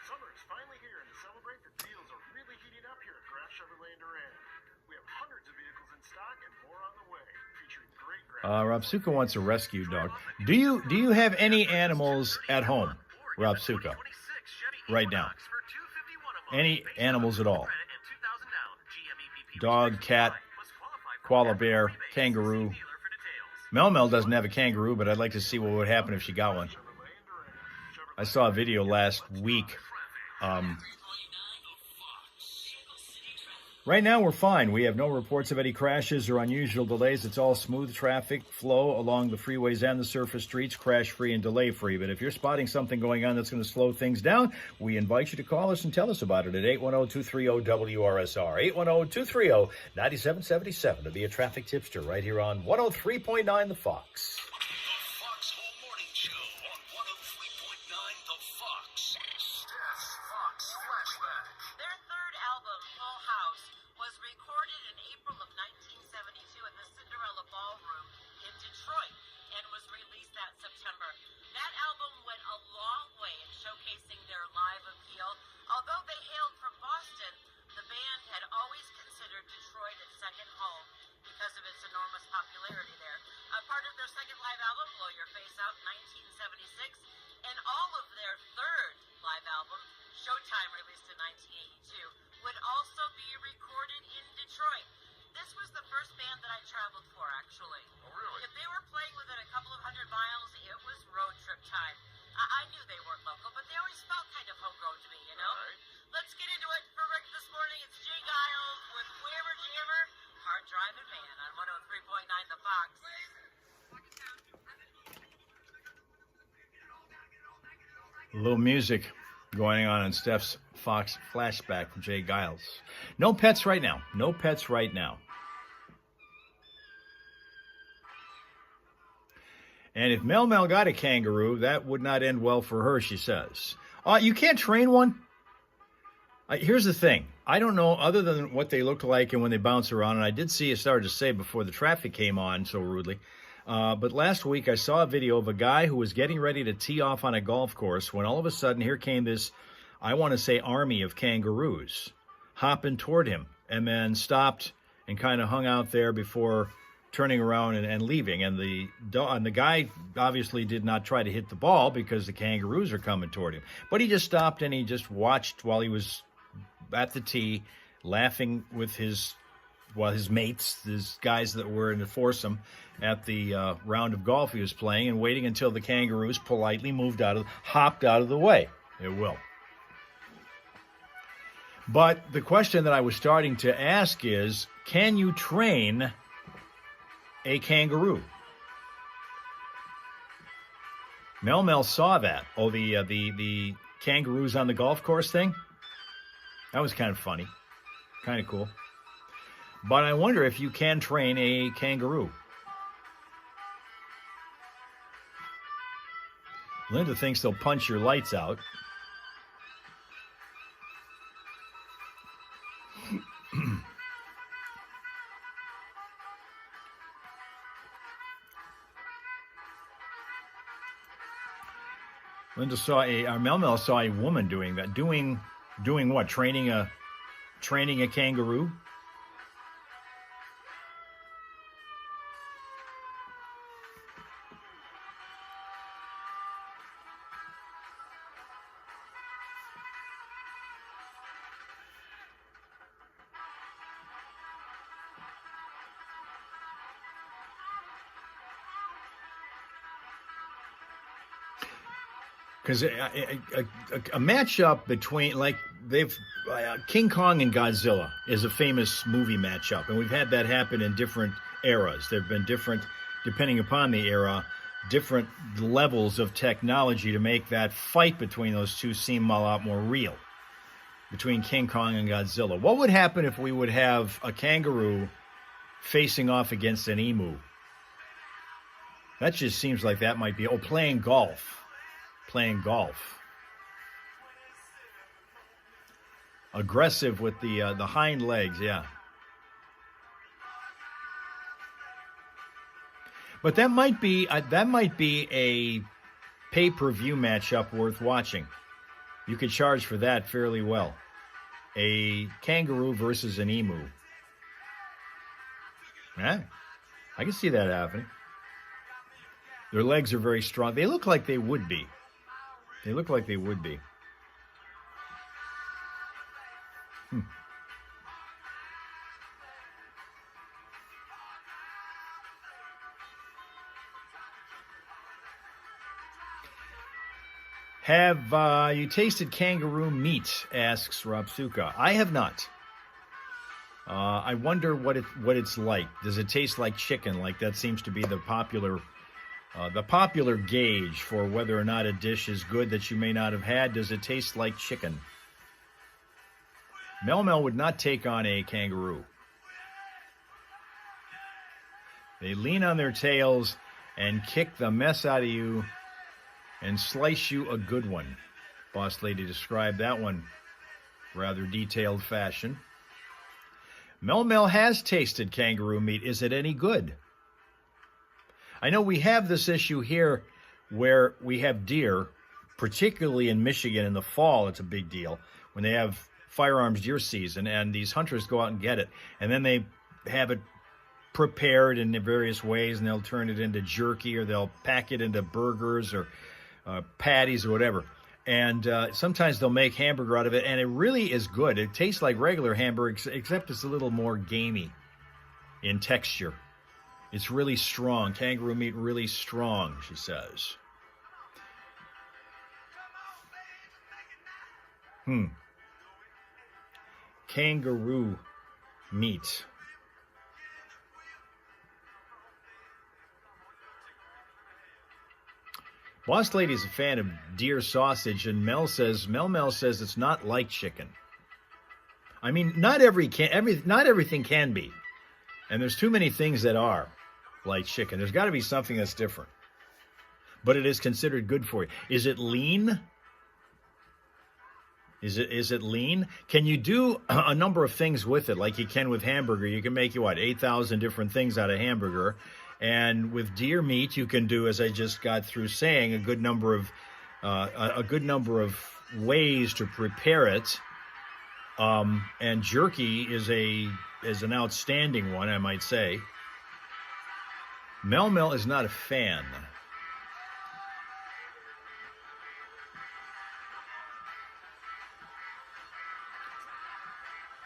Summer is finally here, and to celebrate, the deals are really heating up here at Graff Chevrolet in Durand. We have hundreds of vehicles in stock and more on the way, featuring great Robsuka wants a rescue dog. Do you have any animals at home, Robsuka? Right now, any animals at all? Dog, cat, koala bear, kangaroo. Mel doesn't have a kangaroo, but I'd like to see what would happen if she got one. I saw a video last week. Right now, we're fine. We have no reports of any crashes or unusual delays. It's all smooth traffic flow along the freeways and the surface streets, crash-free and delay-free. But if you're spotting something going on that's going to slow things down, we invite you to call us and tell us about it at 810-230-WRSR, 810-230-9777 to be a traffic tipster right here on 103.9 The Fox. Their third album, Full House, was recorded in April of 1972 at the Cinderella Ballroom in Detroit and was released that September. That album went a long way in showcasing their live appeal. Although they hailed from Boston, the band had always considered Detroit its second home because of its enormous popularity there. A part of their second live album, Blow Your Face Out, 1976, and all of their third live album, Showtime, released in 1982, would also be recorded in Detroit. This was the first band that I traveled for, actually. Oh, really? If they were playing within a couple of 100 miles, it was road trip time. I knew they weren't local, but they always felt kind of homegrown to me, you know? All right. Let's get into it. For Rick this morning, it's Jay Giles with Whammer Jammer, Hard Driving Man on 103.9 The Fox. A little music going on in Steph's Fox flashback from Jay Giles. No pets right now. No pets right now. And if Mel got a kangaroo, that would not end well for her, she says. You can't train one? Here's the thing. I don't know, other than what they look like and when they bounce around, and I did see, I started to say before the traffic came on so rudely, but last week I saw a video of a guy who was getting ready to tee off on a golf course when all of a sudden here came this, I want to say, army of kangaroos hopping toward him, and then stopped and kind of hung out there before turning around and leaving. And the guy obviously did not try to hit the ball because the kangaroos are coming toward him. But he just stopped and he just watched while he was at the tee, laughing with his mates, his guys that were in the foursome at the round of golf he was playing, and waiting until the kangaroos politely hopped out of the way. It will. But the question that I was starting to ask is, can you train a kangaroo? Mel saw that. Oh, the kangaroos on the golf course thing? That was kind of funny. Kind of cool. But I wonder if you can train a kangaroo. Linda thinks they'll punch your lights out. Mel saw a woman doing that. Doing what? Training a kangaroo? Because a matchup between, like, King Kong and Godzilla is a famous movie matchup, and we've had that happen in different eras. There have been different, depending upon the era, different levels of technology to make that fight between those two seem a lot more real. between King Kong and Godzilla. What would happen if we would have a kangaroo facing off against an emu? That just seems like that might be... Oh, playing golf. Playing golf. Aggressive with the hind legs, yeah. But that might be a pay-per-view matchup worth watching. You could charge for that fairly well. A kangaroo versus an emu. Yeah, I can see that happening. Their legs are very strong. They look like they would be. They look like they would be. Have you tasted kangaroo meat? Asks Robsuka. I have not. I wonder what it's like. Does it taste like chicken? Like that seems to be the popular gauge for whether or not a dish is good that you may not have had. Does it taste like chicken? Mel Mel would not take on a kangaroo. They lean on their tails and kick the mess out of you and slice you a good one. Boss Lady described that one rather detailed fashion. Mel Mel has tasted kangaroo meat. Is it any good? I know we have this issue here where we have deer, particularly in Michigan in the fall. It's a big deal when they have firearms deer season, and these hunters go out and get it, and then they have it prepared in various ways, and they'll turn it into jerky, or they'll pack it into burgers or patties or whatever. And sometimes they'll make hamburger out of it, and it really is good. It tastes like regular hamburger, except it's a little more gamey in texture. It's really strong. Kangaroo meat really strong, she says. Kangaroo meat. Boss Lady's a fan of deer sausage, and Mel Mel says it's not like chicken. I mean, not everything can be, and there's too many things that are like chicken. There's got to be something that's different, but it is considered good for you. Is it lean? Is it lean? Can you do a number of things with it, like you can with hamburger? You can make 8,000 different things out of hamburger. And with deer meat, you can do, as I just got through saying, a good number of ways to prepare it. And jerky is an outstanding one, I might say. Mel Mel is not a fan.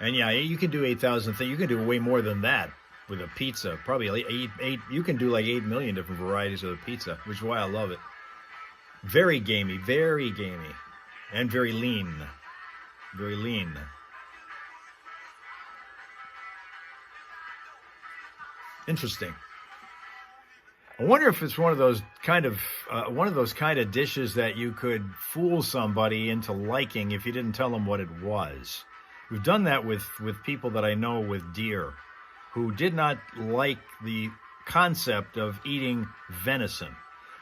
And yeah, you can do 8,000 things. You can do way more than that with a pizza. Probably like eight. You can do like 8 million different varieties of the pizza, which is why I love it. Very gamey, and very lean. Very lean. Interesting. I wonder if it's one of those kind of dishes that you could fool somebody into liking if you didn't tell them what it was. We've done that with people that I know with deer who did not like the concept of eating venison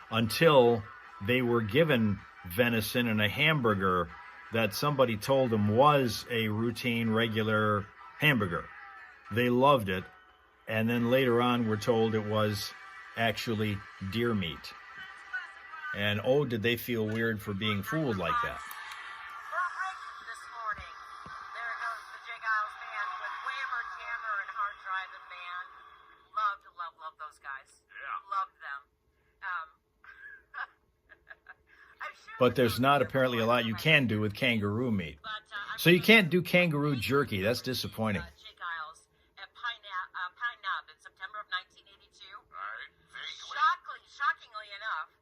until they were given venison in a hamburger that somebody told them was a routine, regular hamburger. They loved it, and then later on were told it was actually deer meat. And oh, did they feel weird for being fooled like that. But there's not apparently a lot you can do with kangaroo meat. So you can't do kangaroo jerky. That's disappointing. Jake Isles at Pine Knob in September of 1982. Shockingly enough,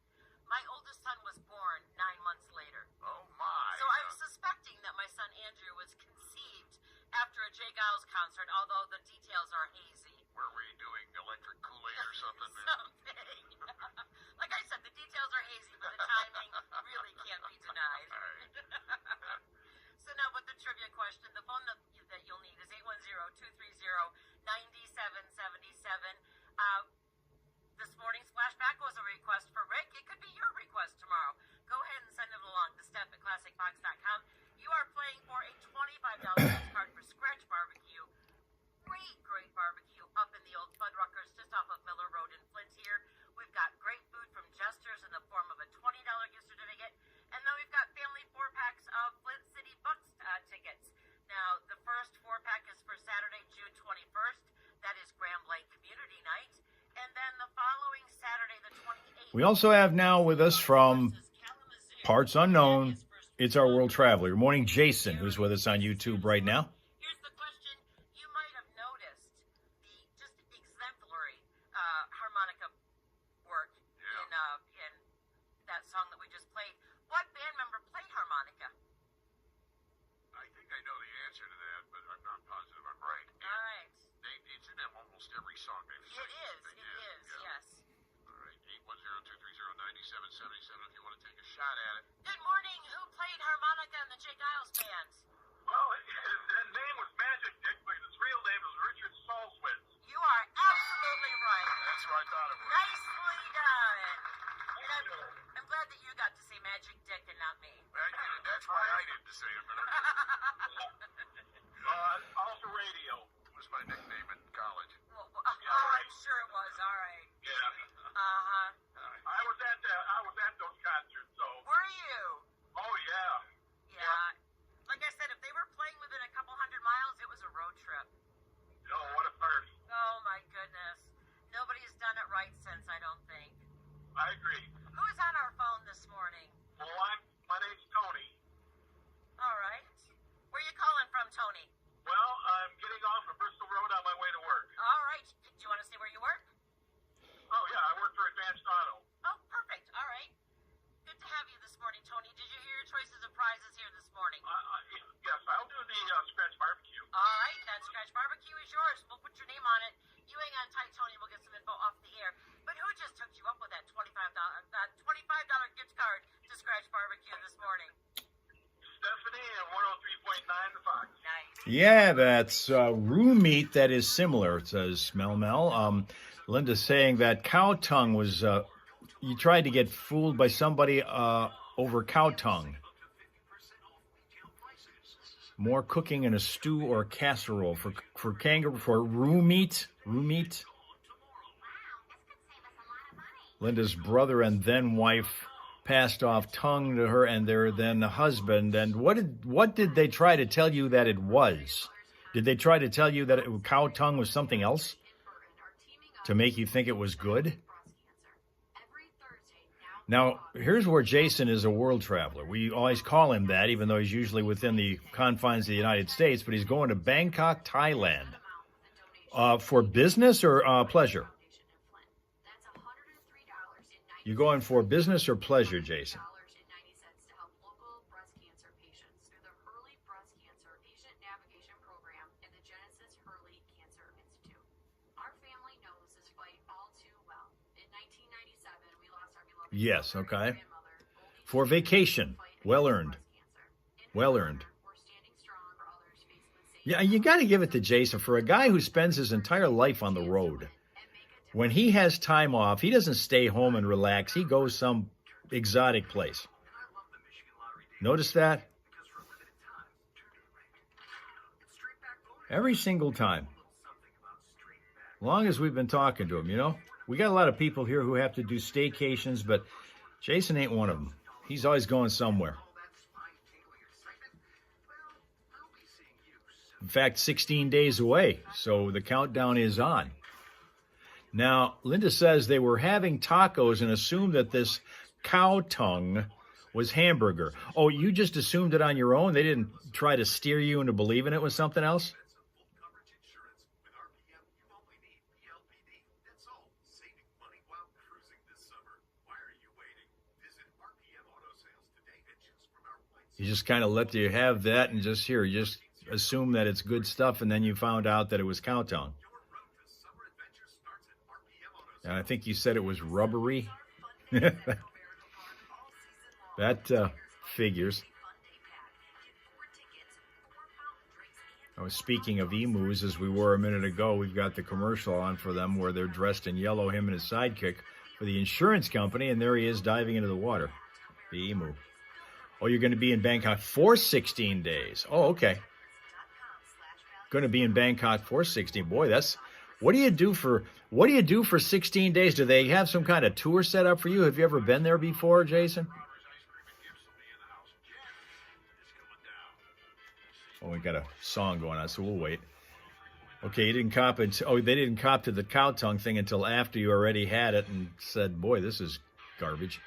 my oldest son was born 9 months later. Oh, my. So I'm suspecting that my son Andrew was conceived after a Jake Isles concert, although the details are hazy. Were we doing electric Kool-Aid or something? Something. Like I said, the details are hazy, but the timing really can't be denied. So now with the trivia question. We also have now with us from parts unknown, it's our world traveler. Good morning, Jason, who's with us on YouTube right now. Here's the question. You might have noticed the just exemplary harmonica work in that song that we just played. What band member played harmonica? I think I know the answer to that, but I'm not positive I'm right. All right. It's in almost every song they've It sang. is. They It did, is. yeah. Yes. All right, 810-230-9777 if you want to take a shot at it. Good morning. Who played harmonica in the Jake Giles band? Well, his name was Magic Dick, but his real name was Richard Salswitz. You are absolutely right. That's what I thought it was. Nicely done. And I'm glad that you got to say Magic Dick and not me. That's why I didn't say it, but Also radio. it was my nickname in college. I'm sure it was. All right. Yeah. Uh-huh. I was at those concerts, so. Were you? Oh yeah. Yeah. Like I said, if they were playing within a couple hundred miles, it was a road trip. Oh, what a party. Oh, my goodness. Nobody's done it right since, I don't think. I agree. Who's on our phone this morning? Well, my name's Tony. All right. Where you calling from, Tony? Well, I'm getting off of Bristol Road on my way to work. All right. Do you want to say where you work? Oh yeah, I work for Advanced Auto. Oh, perfect. All right. Good to have you this morning, Tony. Did you hear your choices of prizes here this morning? Yes, I'll do the scratch barbecue. All right. That scratch barbecue is yours. We'll put your name on it. You hang on tight, Tony. We'll get some info off the air. But who just hooked you up with that $25 gift card to Scratch Barbecue this morning? Stephanie at 103.9 The Fox. Nice. Yeah, that's roux meat that is similar, says Mel. Linda's saying that cow tongue was, you tried to get fooled by somebody over cow tongue. More cooking in a stew or a casserole for kangaroo, for roux meat. Linda's brother and then wife passed off tongue to her and their then husband. And what did they try to tell you that it was? Did they try to tell you that cow tongue was something else to make you think it was good? Now, here's where Jason is a world traveler. We always call him that, even though he's usually within the confines of the United States, but he's going to Bangkok, Thailand. For business or pleasure? You going for business or pleasure, Jason? Yes, okay. For vacation. Well earned. Yeah, you got to give it to Jason. For a guy who spends his entire life on the road, when he has time off, he doesn't stay home and relax. He goes some exotic place. Notice that? Every single time. Long as we've been talking to him, you know? We got a lot of people here who have to do staycations, but Jason ain't one of them. He's always going somewhere. In fact, 16 days away, so the countdown is on. Now, Linda says they were having tacos and assumed that this cow tongue was hamburger. Oh, you just assumed it on your own? They didn't try to steer you into believing it was something else? You just kind of let you have that and just assume that it's good stuff, and then you found out that it was cow tongue. And I think you said it was rubbery. That figures. I was speaking of emus as we were a minute ago. We've got the commercial on for them where they're dressed in yellow, him and his sidekick, for the insurance company, and there he is diving into the water, the emu. Oh, you're going to be in Bangkok for 16 days. Oh, okay. Going to be in Bangkok for 16. Boy, that's what do you do for 16 days? Do they have some kind of tour set up for you? Have you ever been there before, Jason? Oh, we got a song going on, so we'll wait. Okay, you didn't cop it. Oh, they didn't cop to the cow tongue thing until after you already had it and said, "Boy, this is garbage.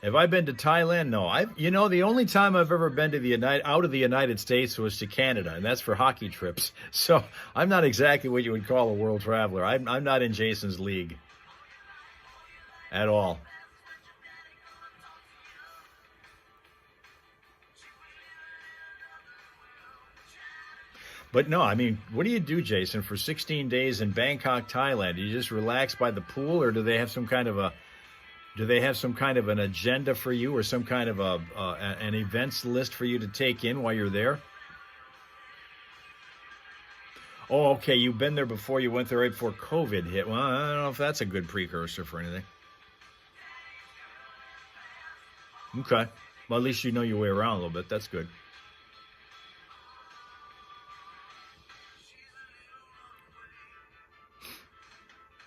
Have I been to Thailand? No. The only time I've ever been to out of the United States was to Canada, and that's for hockey trips. So I'm not exactly what you would call a world traveler. I'm not in Jason's league at all. But no, I mean, what do you do, Jason, for 16 days in Bangkok, Thailand? Do you just relax by the pool, or do they have some kind of an agenda for you, or some kind of an events list for you to take in while you're there? Oh, okay, you've been there before. You went there right before COVID hit. Well, I don't know if that's a good precursor for anything. Okay. Well, at least you know your way around a little bit. That's good.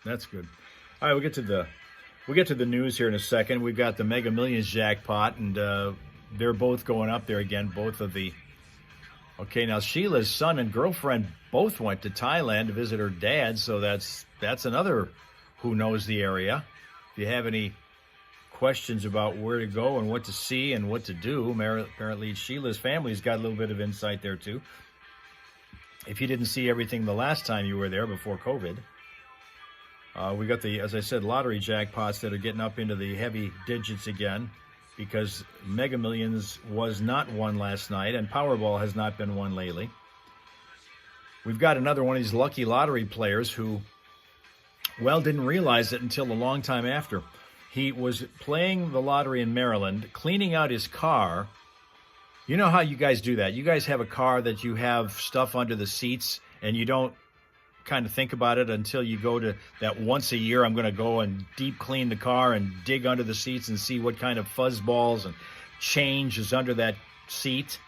That's good. All right, we'll get to the news here in a second. We've got the Mega Millions jackpot, and they're both going up there again. Both of the. Okay, now Sheila's son and girlfriend both went to Thailand to visit her dad, so that's another who knows the area. If you have any questions about where to go and what to see and what to do, apparently Sheila's family's got a little bit of insight there too. If you didn't see everything the last time you were there before COVID. We got as I said, lottery jackpots that are getting up into the heavy digits again because Mega Millions was not won last night and Powerball has not been won lately. We've got another one of these lucky lottery players who, didn't realize it until a long time after. He was playing the lottery in Maryland, cleaning out his car. You know how you guys do that? You guys have a car that you have stuff under the seats and you don't kind of think about it until you go to that once a year. I'm going to go and deep clean the car and dig under the seats and see what kind of fuzz balls and change is under that seat.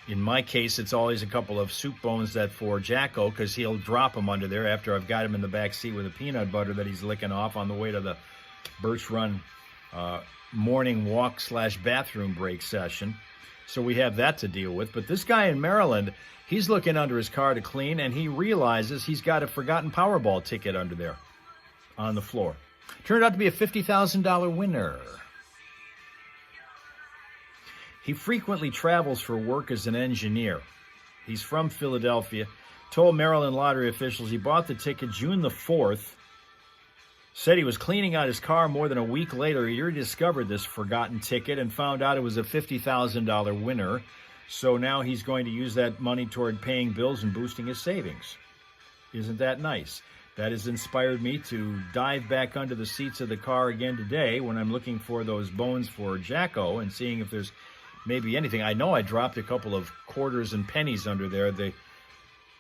In my case, it's always a couple of soup bones that for Jacko, because he'll drop them under there after I've got him in the back seat with a peanut butter that he's licking off on the way to the Birch Run morning walk / bathroom break session. So we have that to deal with. But this guy in Maryland, he's looking under his car to clean, and he realizes he's got a forgotten Powerball ticket under there on the floor. Turned out to be a $50,000 winner. He frequently travels for work as an engineer. He's from Philadelphia. Told Maryland lottery officials he bought the ticket June the 4th. Said he was cleaning out his car more than a week later. He rediscovered this forgotten ticket and found out it was a $50,000 winner. So now he's going to use that money toward paying bills and boosting his savings. Isn't that nice? That has inspired me to dive back under the seats of the car again today when I'm looking for those bones for Jacko and seeing if there's maybe anything. I know I dropped a couple of quarters and pennies under there the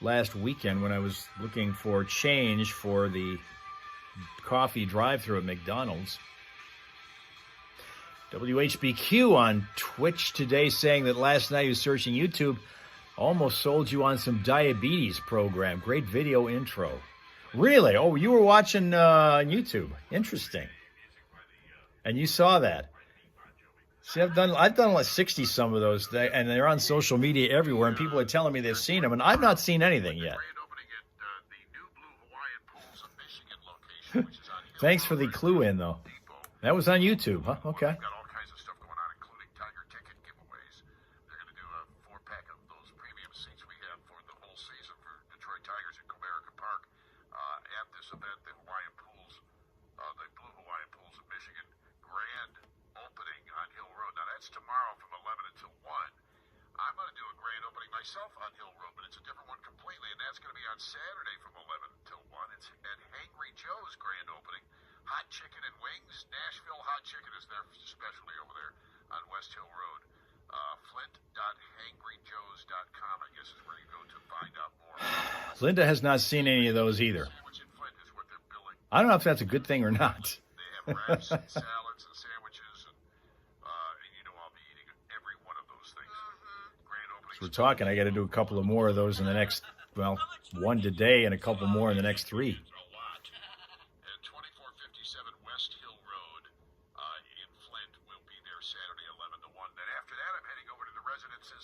last weekend when I was looking for change for the coffee drive-thru at McDonald's. WHBQ on Twitch today saying that last night he was searching YouTube, almost sold you on some diabetes program. Great video intro. Really? Oh, you were watching on YouTube. Interesting. And you saw that. See, I've done like 60 some of those, and they're on social media everywhere, and people are telling me they've seen them, and I've not seen anything yet. Thanks for the clue in, though. That was on YouTube, huh? Okay. Got all kinds of stuff going on, including Tiger ticket giveaways. They're going to do a 4-pack of those premium seats we have for the whole season for Detroit Tigers at Comerica Park at this event, the Hawaiian Pools, the Blue Hawaiian Pools of Michigan, grand opening on Hill Road. Now, that's tomorrow from 11 until 1. I'm going to do a grand opening myself on Hill Road, but it's a different one completely, and that's going to be on Saturday from 11 until 1. It's at Hangry Joe's grand opening. Hot chicken and wings. Nashville Hot Chicken is their specialty over there on West Hill Road. Flint.hangryjoes.com, I guess, is where you go to find out more. Linda has not seen any of those either. Sandwich in Flint is what they're billing. I don't know if that's a good thing or not. They have wraps and salads and sandwiches, and I'll be eating every one of those things. Grand opening. So we're talking. I got to do a couple of more of those in the next, one today and a couple more in the next 3.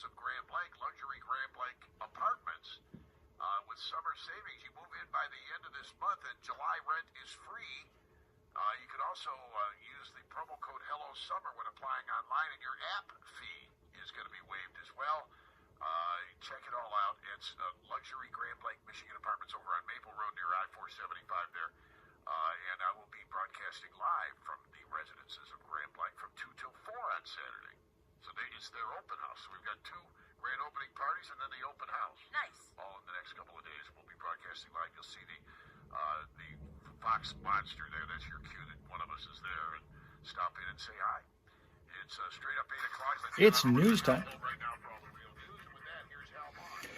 Of Grand Blanc, luxury Grand Blanc apartments with summer savings. You move in by the end of this month, and July rent is free. You can also use the promo code Hello Summer when applying online, and your app fee is going to be waived as well. Check it all out. It's luxury Grand Lake, Michigan apartments over on Maple Road near I-475 there. And I will be broadcasting live from the residences of Grand Blanc from 2 till 4 on Saturday. So it's their open house. So we've got 2 grand opening parties and then the open house. Nice. All in the next couple of days. We'll be broadcasting live. You'll see the Fox Monster there. That's your cue that one of us is there. And stop in and say hi. It's straight up 8 o'clock. It's news time. Right now for all the real news. And with that, here's Hal Maas.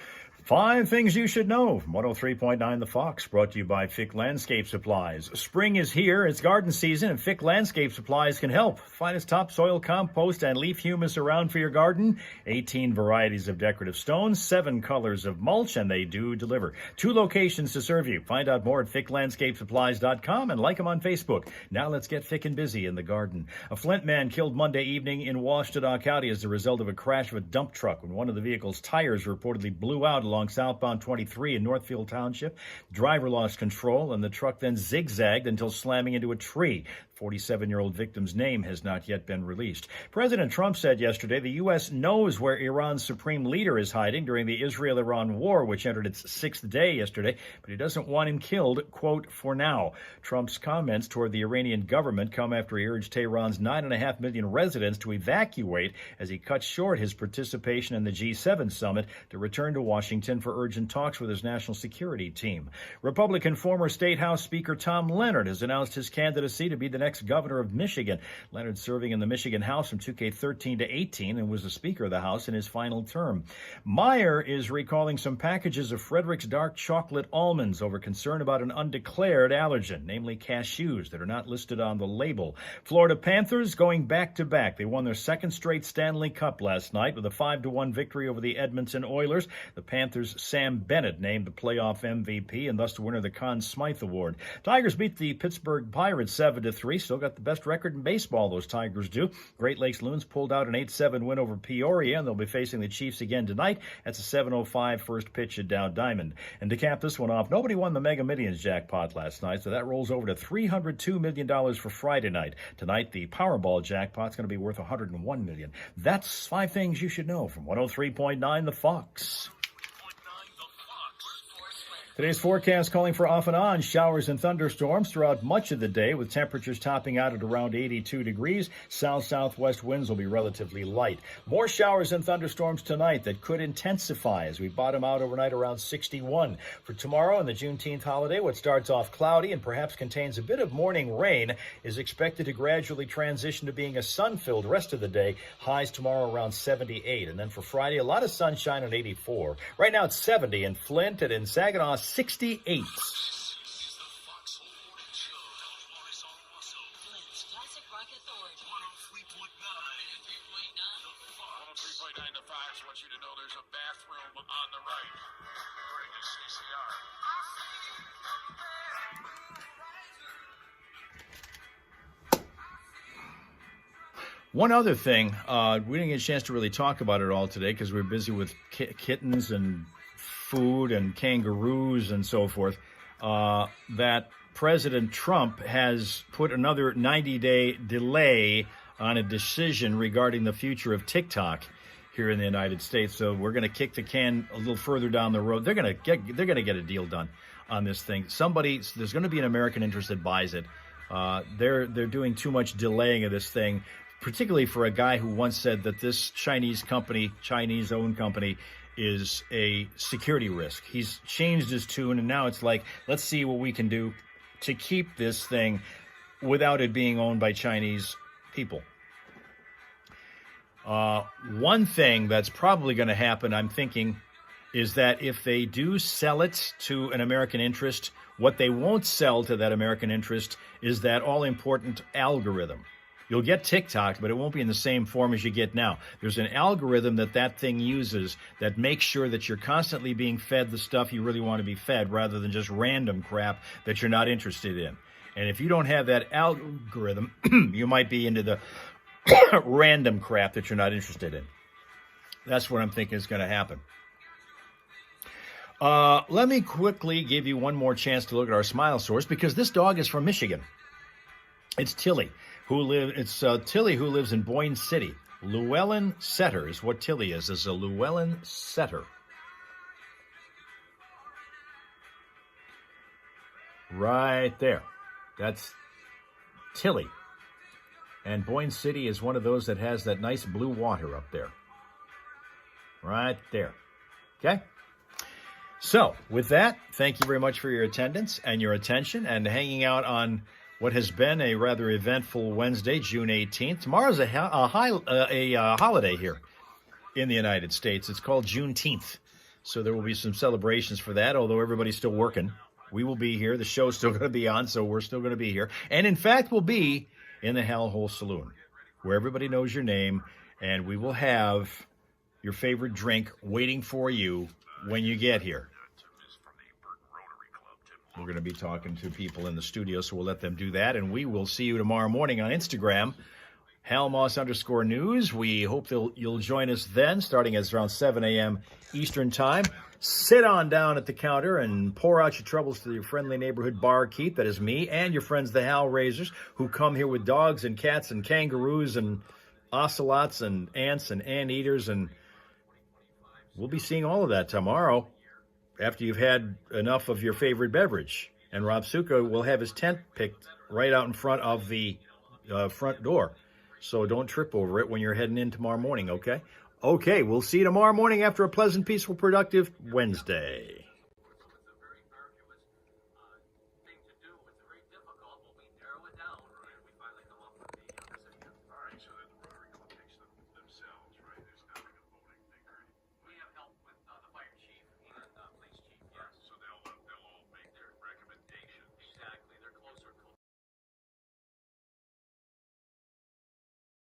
5 things you should know from 103.9 The Fox, brought to you by Fick Landscape Supplies. Spring is here, it's garden season, and Fick Landscape Supplies can help. Finest topsoil, compost, and leaf humus around for your garden. 18 varieties of decorative stones, 7 colors of mulch, and they do deliver. 2 locations to serve you. Find out more at ficklandscapesupplies.com and like them on Facebook. Now let's get thick and busy in the garden. A Flint man killed Monday evening in Washtenaw County as a result of a crash of a dump truck when one of the vehicle's tires reportedly blew out along southbound 23 in Northfield Township. Driver lost control, and the truck then zigzagged until slamming into a tree. 47-year-old victim's name has not yet been released. President Trump said yesterday the U.S. knows where Iran's supreme leader is hiding during the Israel-Iran war, which entered its 6th day yesterday, but he doesn't want him killed, quote, for now. Trump's comments toward the Iranian government come after he urged Tehran's 9.5 million residents to evacuate as he cut short his participation in the G7 summit to return to Washington for urgent talks with his national security team. Republican former State House Speaker Tom Leonard has announced his candidacy to be the next governor of Michigan. Leonard serving in the Michigan House from 2K13 to 18 and was the Speaker of the House in his final term. Meijer is recalling some packages of Frederick's dark chocolate almonds over concern about an undeclared allergen, namely cashews, that are not listed on the label. Florida Panthers going back-to-back. They won their 2nd straight Stanley Cup last night with a 5-1 victory over the Edmonton Oilers. The Panthers' Sam Bennett named the playoff MVP and thus the winner of the Conn Smythe Award. Tigers beat the Pittsburgh Pirates 7-3. Still got the best record in baseball, those Tigers do. Great Lakes Loons pulled out an 8-7 win over Peoria, and they'll be facing the Chiefs again tonight. That's a 7:05 first pitch at Dow Diamond. And to cap this one off, nobody won the Mega Millions jackpot last night, so that rolls over to $302 million for Friday night. Tonight, the Powerball jackpot's going to be worth $101 million. That's 5 things you should know from 103.9 The Fox. Today's forecast calling for off and on showers and thunderstorms throughout much of the day, with temperatures topping out at around 82 degrees. South-southwest winds will be relatively light. More showers and thunderstorms tonight that could intensify as we bottom out overnight around 61. For tomorrow and the Juneteenth holiday, what starts off cloudy and perhaps contains a bit of morning rain is expected to gradually transition to being a sun-filled rest of the day. Highs tomorrow around 78. And then for Friday, a lot of sunshine at 84. Right now it's 70 in Flint, and in Saginaw, 68. Want you to know there's a bathroom on the right. According to CCR. One other thing, we didn't get a chance to really talk about it all today because we were busy with kittens and food and kangaroos and so forth, that President Trump has put another 90-day delay on a decision regarding the future of TikTok here in the United States. So we're going to kick the can a little further down the road. They're going to get a deal done on this thing. There's going to be an American interest that buys it. They're doing too much delaying of this thing, particularly for a guy who once said that this Chinese-owned company, is a security risk. He's changed his tune, and now it's like, let's see what we can do to keep this thing without it being owned by Chinese people. One thing that's probably going to happen, I'm thinking, is that if they do sell it to an American interest, what they won't sell to that American interest is that all-important algorithm. You'll get TikTok, but it won't be in the same form as you get now. There's an algorithm that thing uses that makes sure that you're constantly being fed the stuff you really want to be fed rather than just random crap that you're not interested in. And if you don't have that algorithm, you might be into the random crap that you're not interested in. That's what I'm thinking is going to happen. Let me quickly give you one more chance to look at our smile source, because this dog is from Michigan. It's Tilly who lives in Boyne City. Llewellyn setter is what Tilly is a Llewellyn setter. Right there. That's Tilly. And Boyne City is one of those that has that nice blue water up there. Right there. Okay? So, with that, thank you very much for your attendance and your attention and hanging out on what has been a rather eventful Wednesday, June 18th. Tomorrow's a holiday here in the United States. It's called Juneteenth. So there will be some celebrations for that, although everybody's still working. We will be here. The show's still going to be on, so we're still going to be here. And in fact, we'll be in the Hell Hole Saloon, where everybody knows your name, and we will have your favorite drink waiting for you when you get here. We're going to be talking to people in the studio, so we'll let them do that. And we will see you tomorrow morning on Instagram, Hal Maas _news. We hope you'll join us then, starting at around 7 a.m. Eastern Time. Sit on down at the counter and pour out your troubles to your friendly neighborhood barkeep. That is me and your friends, the Hal Raisers, who come here with dogs and cats and kangaroos and ocelots and ants and anteaters. And we'll be seeing all of that tomorrow after you've had enough of your favorite beverage. And Rob Suka will have his tent picked right out in front of the front door. So don't trip over it when you're heading in tomorrow morning, okay? Okay, we'll see you tomorrow morning after a pleasant, peaceful, productive Wednesday.